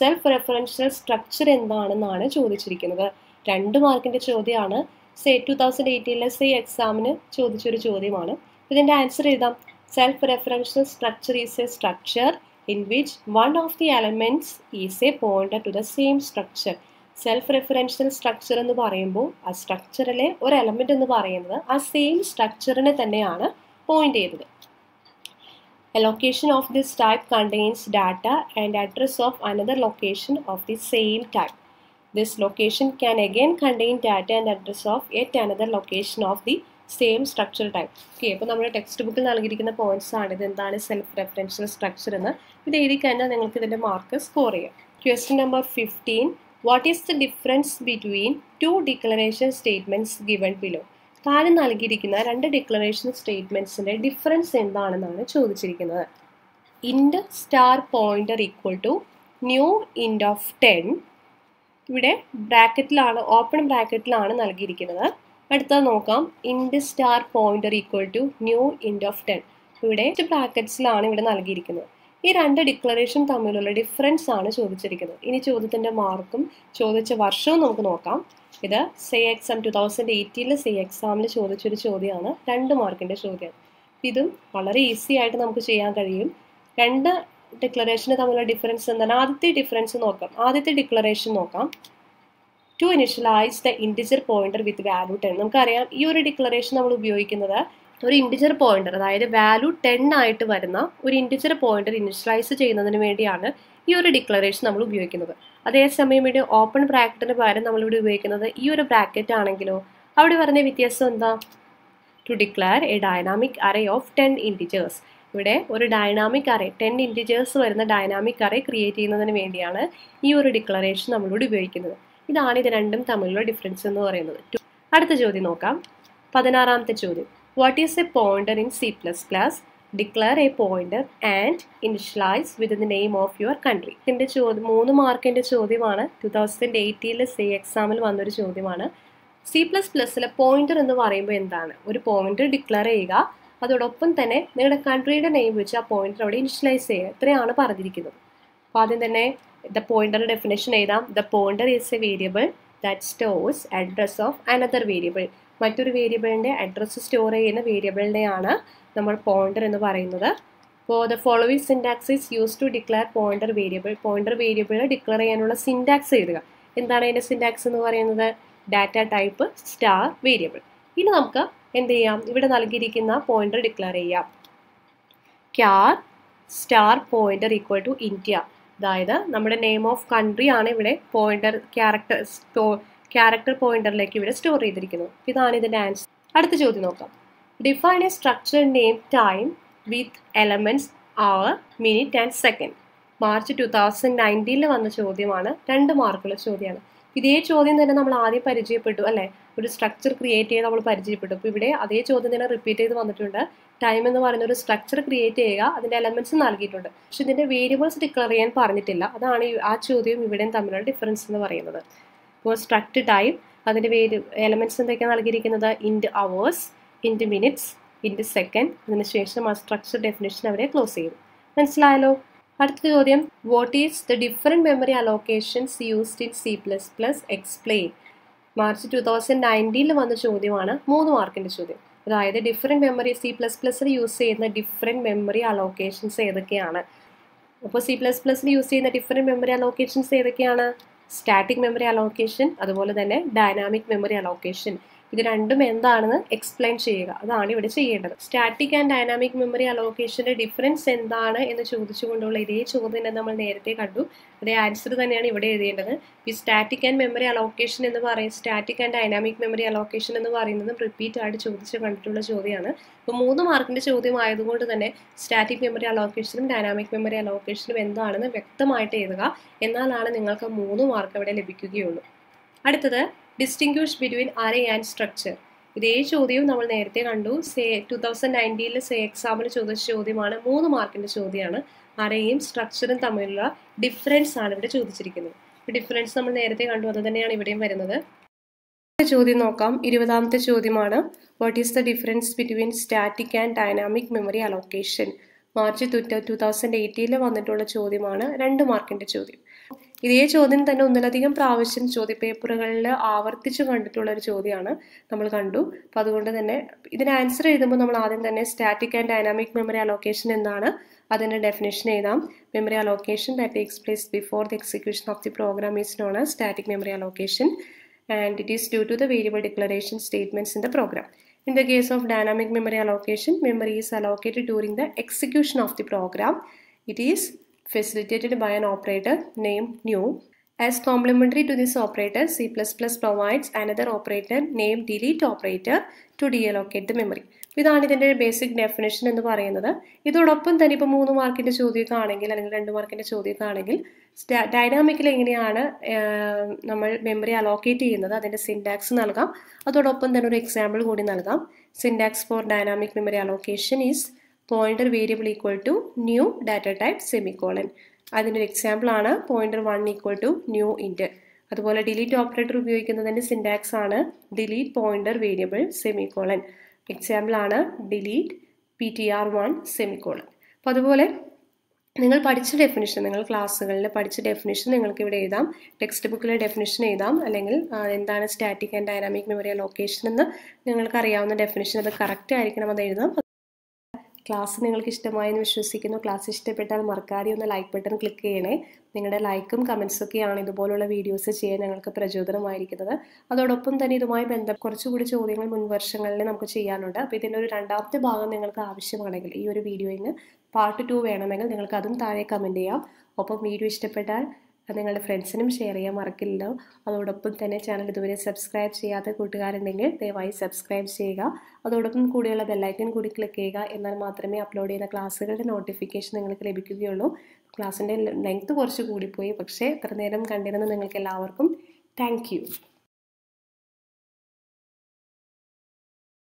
Self referential structure എന്താണെന്നാണ് ചോദിച്ചിരിക്കുന്നത്. 2 മാർക്കിൻ്റെ ചോദ്യമാണ്. 2018 എക്സാമിന് ചോദിച്ചൊരു ചോദ്യമാണ്. ഇതിൻ്റെ ആൻസർ എഴുതാം. Self referential structure is a structure in which one of the elements is a pointer to the same structure. Self referential structure എന്ന് പറയുമ്പോൾ ആ സ്ട്രക്ചറിലെ ഒരു എലമെൻ്റ് എന്ന് പറയുന്നത് ആ സെയിം സ്ട്രക്ചറിനെ തന്നെയാണ് പോയിന്റ് ചെയ്തത്. Allocation of this type contains data and address of another location of the same type. This location can again contain data and address of yet another location of the same structure type. Okay, അപ്പോൾ നമ്മുടെ text ബുക്കിൽ നൽകിയിരിക്കുന്ന points ആണ് ഇത്. എന്താണ് self referential structure എന്ന് ഇത് എഴുതി കഴിഞ്ഞാൽ നിങ്ങൾക്ക് ഇതിൻ്റെ മാർക്ക് സ്കോർ ചെയ്യാം. Question number 15. What is the difference between 2 declaration statements given below? താഴെ നൽകിയിരിക്കുന്ന 2 ഡിക്ലറേഷൻ സ്റ്റേറ്റ്മെൻറ്റ്സിൻ്റെ ഡിഫറൻസ് എന്താണെന്നാണ് ചോദിച്ചിരിക്കുന്നത്. Int star pointer equal to new int of 10. ഇവിടെ ബ്രാക്കറ്റിലാണ്, ഓപ്പൺ ബ്രാക്കറ്റിലാണ് നൽകിയിരിക്കുന്നത്. അടുത്തത് നോക്കാം. Int star pointer equal to new int of 10. ഇവിടെ ബ്രാക്കറ്റ്സിലാണ് ഇവിടെ നൽകിയിരിക്കുന്നത്. ഈ 2 ഡിക്ലറേഷൻ തമ്മിലുള്ള ഡിഫറൻസ് ആണ് ചോദിച്ചിരിക്കുന്നത്. ഇനി ചോദ്യത്തിൻ്റെ മാർക്കും ചോദിച്ച വർഷവും നമുക്ക് നോക്കാം. ഇത് എക്സാം 2018 എക്സാമിൽ ചോദിച്ചൊരു ചോദ്യമാണ്. 2 മാർക്കിൻ്റെ ചോദ്യമാണ്. ഇതും വളരെ ഈസി ആയിട്ട് നമുക്ക് ചെയ്യാൻ കഴിയും. 2 ഡിക്ലറേഷന് തമ്മിലുള്ള ഡിഫറൻസ് എന്താണ്? ആദ്യത്തെ ഡിഫറൻസ് നോക്കാം. ആദ്യത്തെ ഡിക്ലറേഷൻ നോക്കാം. To initialise the integer pointer with value 10. നമുക്കറിയാം ഈ ഒരു ഡിക്ലറേഷൻ നമ്മൾ ഉപയോഗിക്കുന്നത് ഒരു ഇൻറ്റിജർ പോയിന്റർ, അതായത് വാല്യൂ 10 ആയിട്ട് വരുന്ന ഒരു ഇൻറ്റിജർ പോയിന്റർ ഇനിഷ്യലൈസ് ചെയ്യുന്നതിന് വേണ്ടിയാണ് ഈ ഒരു ഡിക്ലറേഷൻ നമ്മൾ ഉപയോഗിക്കുന്നത്. അതേസമയം ഇവിടെ ഓപ്പൺ ബ്രാക്കറ്റിന് പകരം നമ്മളിവിടെ ഉപയോഗിക്കുന്നത് ഈ ഒരു ബ്രാക്കറ്റ് ആണെങ്കിലോ അവിടെ പറഞ്ഞ വ്യത്യാസം എന്താ? To declare a dynamic array of 10 integers. ഇവിടെ ഒരു ഡൈനാമിക് അറേ 10 ഇൻറ്റിജേഴ്സ് വരുന്ന ഡൈനാമിക് അറേ ക്രിയേറ്റ് ചെയ്യുന്നതിന് വേണ്ടിയാണ് ഈ ഒരു ഡിക്ലറേഷൻ നമ്മളിവിടെ ഉപയോഗിക്കുന്നത്. ഇതാണ് ഇത് രണ്ടും തമ്മിലുള്ള ഡിഫറൻസ് എന്ന് പറയുന്നത്. അടുത്ത ചോദ്യം നോക്കാം. 16ാമത്തെ ചോദ്യം. What is a pointer in C++? Declare A pointer and initialise with the name of your country. ഇതിൻ്റെ ചോദ്യം 3 മാർക്കിൻ്റെ ചോദ്യമാണ്. 2018 സേ എക്സാമിൽ വന്നൊരു ചോദ്യമാണ്. C++ലെ പോയിന്റർ എന്ന് പറയുമ്പോൾ എന്താണ്? ഒരു പോയിന്റർ ഡിക്ലെയർ ചെയ്യുക, അതോടൊപ്പം തന്നെ നിങ്ങളുടെ കൺട്രിയുടെ നെയിം വെച്ച് ആ പോയിന്റർ അവിടെ ഇനിഷ്യലൈസ് ചെയ്യുക. ഇത്രയാണ് പറഞ്ഞിരിക്കുന്നത്. അപ്പോൾ ആദ്യം തന്നെ ദ പോയിന്റർ ഡെഫിനേഷൻ എഴുതാം. The pointer is A variable that stores address of another variable. മറ്റൊരു വേരിയബിളിൻ്റെ അഡ്രസ്സ് സ്റ്റോർ ചെയ്യുന്ന വേരിയബിളിനെയാണ് നമ്മൾ പോയിന്റർ എന്ന് പറയുന്നത്. അപ്പോൾ the following syntax is use to declare pointer variable. Pointer variable declare ചെയ്യാനുള്ള സിൻടാക്സ് എഴുതുക. എന്താണ് അതിൻ്റെ സിൻടാക്സ് എന്ന് പറയുന്നത്? Data type star variable. ഇനി നമുക്ക് എന്ത് ചെയ്യാം? ഇവിടെ നൽകിയിരിക്കുന്ന പോയിന്റർ ഡിക്ലെയർ ചെയ്യാം. Char star pointer equal to India. അതായത് നമ്മുടെ നെയിം ഓഫ് കൺട്രി ആണ് ഇവിടെ പോയിന്റർ ക്യാരക്ടർ പോയിന്ററിലേക്ക് ഇവിടെ സ്റ്റോർ ചെയ്തിരിക്കുന്നത്. ഇതാണ് ഇതിൻ്റെ ആൻസർ. അടുത്ത ചോദ്യം നോക്കാം. Define a structure name time with elements hour, minute and second. March 2019 വന്ന ചോദ്യമാണ്. 2 മാർക്കുള്ള ചോദ്യമാണ്. ഇതേ ചോദ്യം തന്നെ നമ്മൾ ആദ്യം പരിചയപ്പെട്ടു അല്ലേ? ഒരു സ്ട്രക്ചർ ക്രിയേറ്റ് ചെയ്ത് നമ്മൾ പരിചയപ്പെട്ടു. അപ്പോൾ ഇവിടെ അതേ ചോദ്യം തന്നെ റിപ്പീറ്റ് ചെയ്ത് വന്നിട്ടുണ്ട്. ടൈം എന്ന് പറയുന്ന ഒരു സ്ട്രക്ചർ ക്രിയേറ്റ് ചെയ്യുക, അതിൻ്റെ എലമെന്റ്സ് നൽകിയിട്ടുണ്ട്. പക്ഷെ ഇതിൻ്റെ വേരിയബിൾസ് ഡിക്ലെയർ ചെയ്യാൻ പറഞ്ഞിട്ടില്ല. അതാണ് ആ ചോദ്യവും ഇവിടെയും തമ്മിലുള്ള ഡിഫറൻസ് എന്ന് പറയുന്നത്. ഇപ്പോൾ സ്ട്രക്ട് ടൈം, അതിൻ്റെ എലമെന്റ്സ് എന്തൊക്കെയാണ് നൽകിയിരിക്കുന്നത്? ഇൻറ്റ് അവേഴ്സ്, ഇൻറ്റ് മിനിറ്റ്സ്, ഇൻറ്റ് സെക്കൻഡ്. അതിനുശേഷം ആ സ്ട്രക്ചർ ഡെഫിനേഷൻ അവരെ ക്ലോസ് ചെയ്യും. മനസ്സിലായല്ലോ? അടുത്ത ചോദ്യം. What is the different memory allocations used in C++? Explain. March 2019 വന്ന ചോദ്യമാണ്. 3 മാർക്കിൻ്റെ ചോദ്യം. അതായത് ഡിഫറെൻറ്റ് മെമ്മറി C++ൽ യൂസ് ചെയ്യുന്ന ഡിഫറെൻറ്റ് മെമ്മറി അലോക്കേഷൻസ് ഏതൊക്കെയാണ്? അപ്പോൾ C++ൽ യൂസ് ചെയ്യുന്ന ഡിഫറെൻറ്റ് മെമ്മറി അലോക്കേഷൻസ് ഏതൊക്കെയാണ്? സ്റ്റാറ്റിക് മെമ്മറി അലോക്കേഷൻ, അതുപോലെ തന്നെ ഡൈനാമിക് മെമ്മറി അലോക്കേഷൻ. ഇത് രണ്ടും എന്താണെന്ന് എക്സ്പ്ലെയിൻ ചെയ്യുക. അതാണ് ഇവിടെ ചെയ്യേണ്ടത്. സ്റ്റാറ്റിക് ആൻഡ് ഡൈനാമിക് മെമ്മറി അലോക്കേഷൻ്റെ ഡിഫറൻസ് എന്താണ് എന്ന് ചോദിച്ചുകൊണ്ടുള്ള ഇതേ ചോദ്യം നമ്മൾ നേരത്തെ കണ്ടു. അതേ ആൻസർ തന്നെയാണ് ഇവിടെ എഴുതേണ്ടത്. ഈ സ്റ്റാറ്റിക് ആൻഡ് മെമ്മറി അലോക്കേഷൻ എന്ന് പറയുന്നത്, static and dynamic memory allocation എന്ന് പറയുന്നത് റിപ്പീറ്റ് ആയിട്ട് ചോദിച്ച് കണ്ടിട്ടുള്ള ചോദ്യമാണ്. അപ്പോൾ 3 മാർക്കിൻ്റെ ചോദ്യം ആയതുകൊണ്ട് തന്നെ സ്റ്റാറ്റിക് മെമ്മറി അലോക്കേഷനും ഡൈനാമിക് മെമ്മറി അലോക്കേഷനും എന്താണെന്ന് വ്യക്തമായിട്ട് എഴുതുക. എന്നാലാണ് നിങ്ങൾക്ക് 3 മാർക്ക് അവിടെ ലഭിക്കുകയുള്ളൂ. അടുത്തത് distinguish between array and structure. ഇതേ ചോദ്യവും നമ്മൾ നേരത്തെ കണ്ടു. 2019 സേ എക്സാമിൽ ചോദിച്ച ചോദ്യമാണ്. 3 മാർക്കിൻ്റെ ചോദ്യമാണ്. അറേയും സ്ട്രക്ചറും തമ്മിലുള്ള ഡിഫറൻസ് ആണ് ഇവിടെ ചോദിച്ചിരിക്കുന്നത്. ഡിഫറൻസ് നമ്മൾ നേരത്തെ കണ്ടു, അത് തന്നെയാണ് ഇവിടെയും വരുന്നത്. ചോദ്യം നോക്കാം. 20ാമത്തെ ചോദ്യമാണ്. What is the difference between static and dynamic memory allocation? March 2018 വന്നിട്ടുള്ള ചോദ്യമാണ്. 2 മാർക്കിൻ്റെ ചോദ്യം. ഇതേ ചോദ്യം തന്നെ ഒന്നിലധികം പ്രാവശ്യം ചോദ്യപേപ്പറുകളിൽ ആവർത്തിച്ച് കണ്ടിട്ടുള്ള ഒരു ചോദ്യമാണ്, നമ്മൾ കണ്ടു. അപ്പോൾ അതുകൊണ്ട് തന്നെ ഇതിന് ആൻസർ എഴുതുമ്പോൾ നമ്മൾ ആദ്യം തന്നെ static and dynamic memory allocation എന്താണ് അതിൻ്റെ ഡെഫിനേഷൻ എഴുതാം. Memory allocation that takes place before the execution of the program is known as static memory allocation and it is due to the variable declaration statements in the program. In the case of dynamic memory allocation, memory is allocated during the execution of the program. It is facilitated by an operator named new. As complementary to this operator, C++ provides another operator named delete operator to deallocate the memory. ഇതാണ് ഇതിൻ്റെ basic definition എന്ന് പറയുന്നത്. ഇതോടൊപ്പം തന്നെ ഇപ്പോൾ 3 മാർക്കിൻ്റെ ചോദ്യമൊക്കെ ആണെങ്കിൽ അല്ലെങ്കിൽ 2 മാർക്കിൻ്റെ ചോദ്യമൊക്കെ ആണെങ്കിൽ ഡൈനാമിക്കിൽ എങ്ങനെയാണ് നമ്മൾ മെമ്മറി അലോക്കേറ്റ് ചെയ്യുന്നത് അതിൻ്റെ സിൻടാക്സ് നൽകാം. അതോടൊപ്പം തന്നെ ഒരു എക്സാമ്പിൾ കൂടി നൽകാം. Syntax for dynamic memory allocation is pointer variable equal to new data type semicolon. അതിൻ്റെ ഒരു എക്സാമ്പിൾ ആണ് pointer 1 equal to new int. അതുപോലെ ഡിലീറ്റ് ഓപ്പറേറ്റർ ഉപയോഗിക്കുന്നതിൻ്റെ സിൻടാക്സ് ആണ് delete pointer variable semicolon. Example ആണ് ഡിലീറ്റ് PTR1 സെമിക്കോളൻ. അപ്പോൾ അതുപോലെ നിങ്ങൾ പഠിച്ച ഡെഫിനിഷൻ, നിങ്ങൾ ക്ലാസ്സുകളിൽ പഠിച്ച ഡെഫിനിഷൻ നിങ്ങൾക്ക് ഇവിടെ എഴുതാം. ടെക്സ്റ്റ് ബുക്കിലെ ഡെഫിനിഷൻ എഴുതാം. അല്ലെങ്കിൽ എന്താണ് static and dynamic memory allocation എന്ന് നിങ്ങൾക്ക് അറിയാവുന്ന ഡെഫിനിഷൻ, അത് കറക്റ്റ് ആയിരിക്കണം, അത് എഴുതാം. ക്ലാസ് നിങ്ങൾക്ക് ഇഷ്ടമായെന്ന് വിശ്വസിക്കുന്നു. ക്ലാസ് ഇഷ്ടപ്പെട്ടാൽ മറക്കാതെ ഒന്ന് ലൈക്ക് ബട്ടൺ ക്ലിക്ക് ചെയ്യണേ. നിങ്ങളുടെ ലൈക്കും കമൻസൊക്കെയാണ് ഇതുപോലുള്ള വീഡിയോസ് ചെയ്യാൻ ഞങ്ങൾക്ക് പ്രചോദനമായിരിക്കുന്നത്. അതോടൊപ്പം തന്നെ ഇതുമായി ബന്ധം കുറച്ചുകൂടി ചോദ്യങ്ങൾ മുൻ വർഷങ്ങളിൽ നമുക്ക് ചെയ്യാനുണ്ട്. അപ്പോൾ ഇതിൻ്റെ ഒരു രണ്ടാമത്തെ ഭാഗം നിങ്ങൾക്ക് ആവശ്യമാണെങ്കിൽ ഈ ഒരു വീഡിയോയിൽ പാർട്ട് 2 വേണമെങ്കിൽ നിങ്ങൾക്ക് അതും താഴെ കമൻറ്റ് ചെയ്യാം. ഒപ്പം വീഡിയോ ഇഷ്ടപ്പെട്ടാൽ നിങ്ങളുടെ ഫ്രണ്ട്സിനും ഷെയർ ചെയ്യാൻ മറക്കില്ലല്ലോ. അതോടൊപ്പം തന്നെ ചാനൽ ഇതുവരെ സബ്സ്ക്രൈബ് ചെയ്യാത്ത കൂട്ടുകാരുണ്ടെങ്കിൽ ദയവായി സബ്സ്ക്രൈബ് ചെയ്യുക. അതോടൊപ്പം കൂടിയുള്ള ബെല്ലൈക്കൺ കൂടി ക്ലിക്ക് ചെയ്യുക. എന്നാൽ മാത്രമേ അപ്ലോഡ് ചെയ്യുന്ന ക്ലാസ്സുകളുടെ നോട്ടിഫിക്കേഷൻ നിങ്ങൾക്ക് ലഭിക്കുകയുള്ളൂ. ക്ലാസ്സിൻ്റെ ലെങ്ത് കുറച്ച് കൂടിപ്പോയി, പക്ഷേ ഇത്ര നേരം കണ്ടിരുന്ന നിങ്ങൾക്ക് എല്ലാവർക്കും താങ്ക് യു.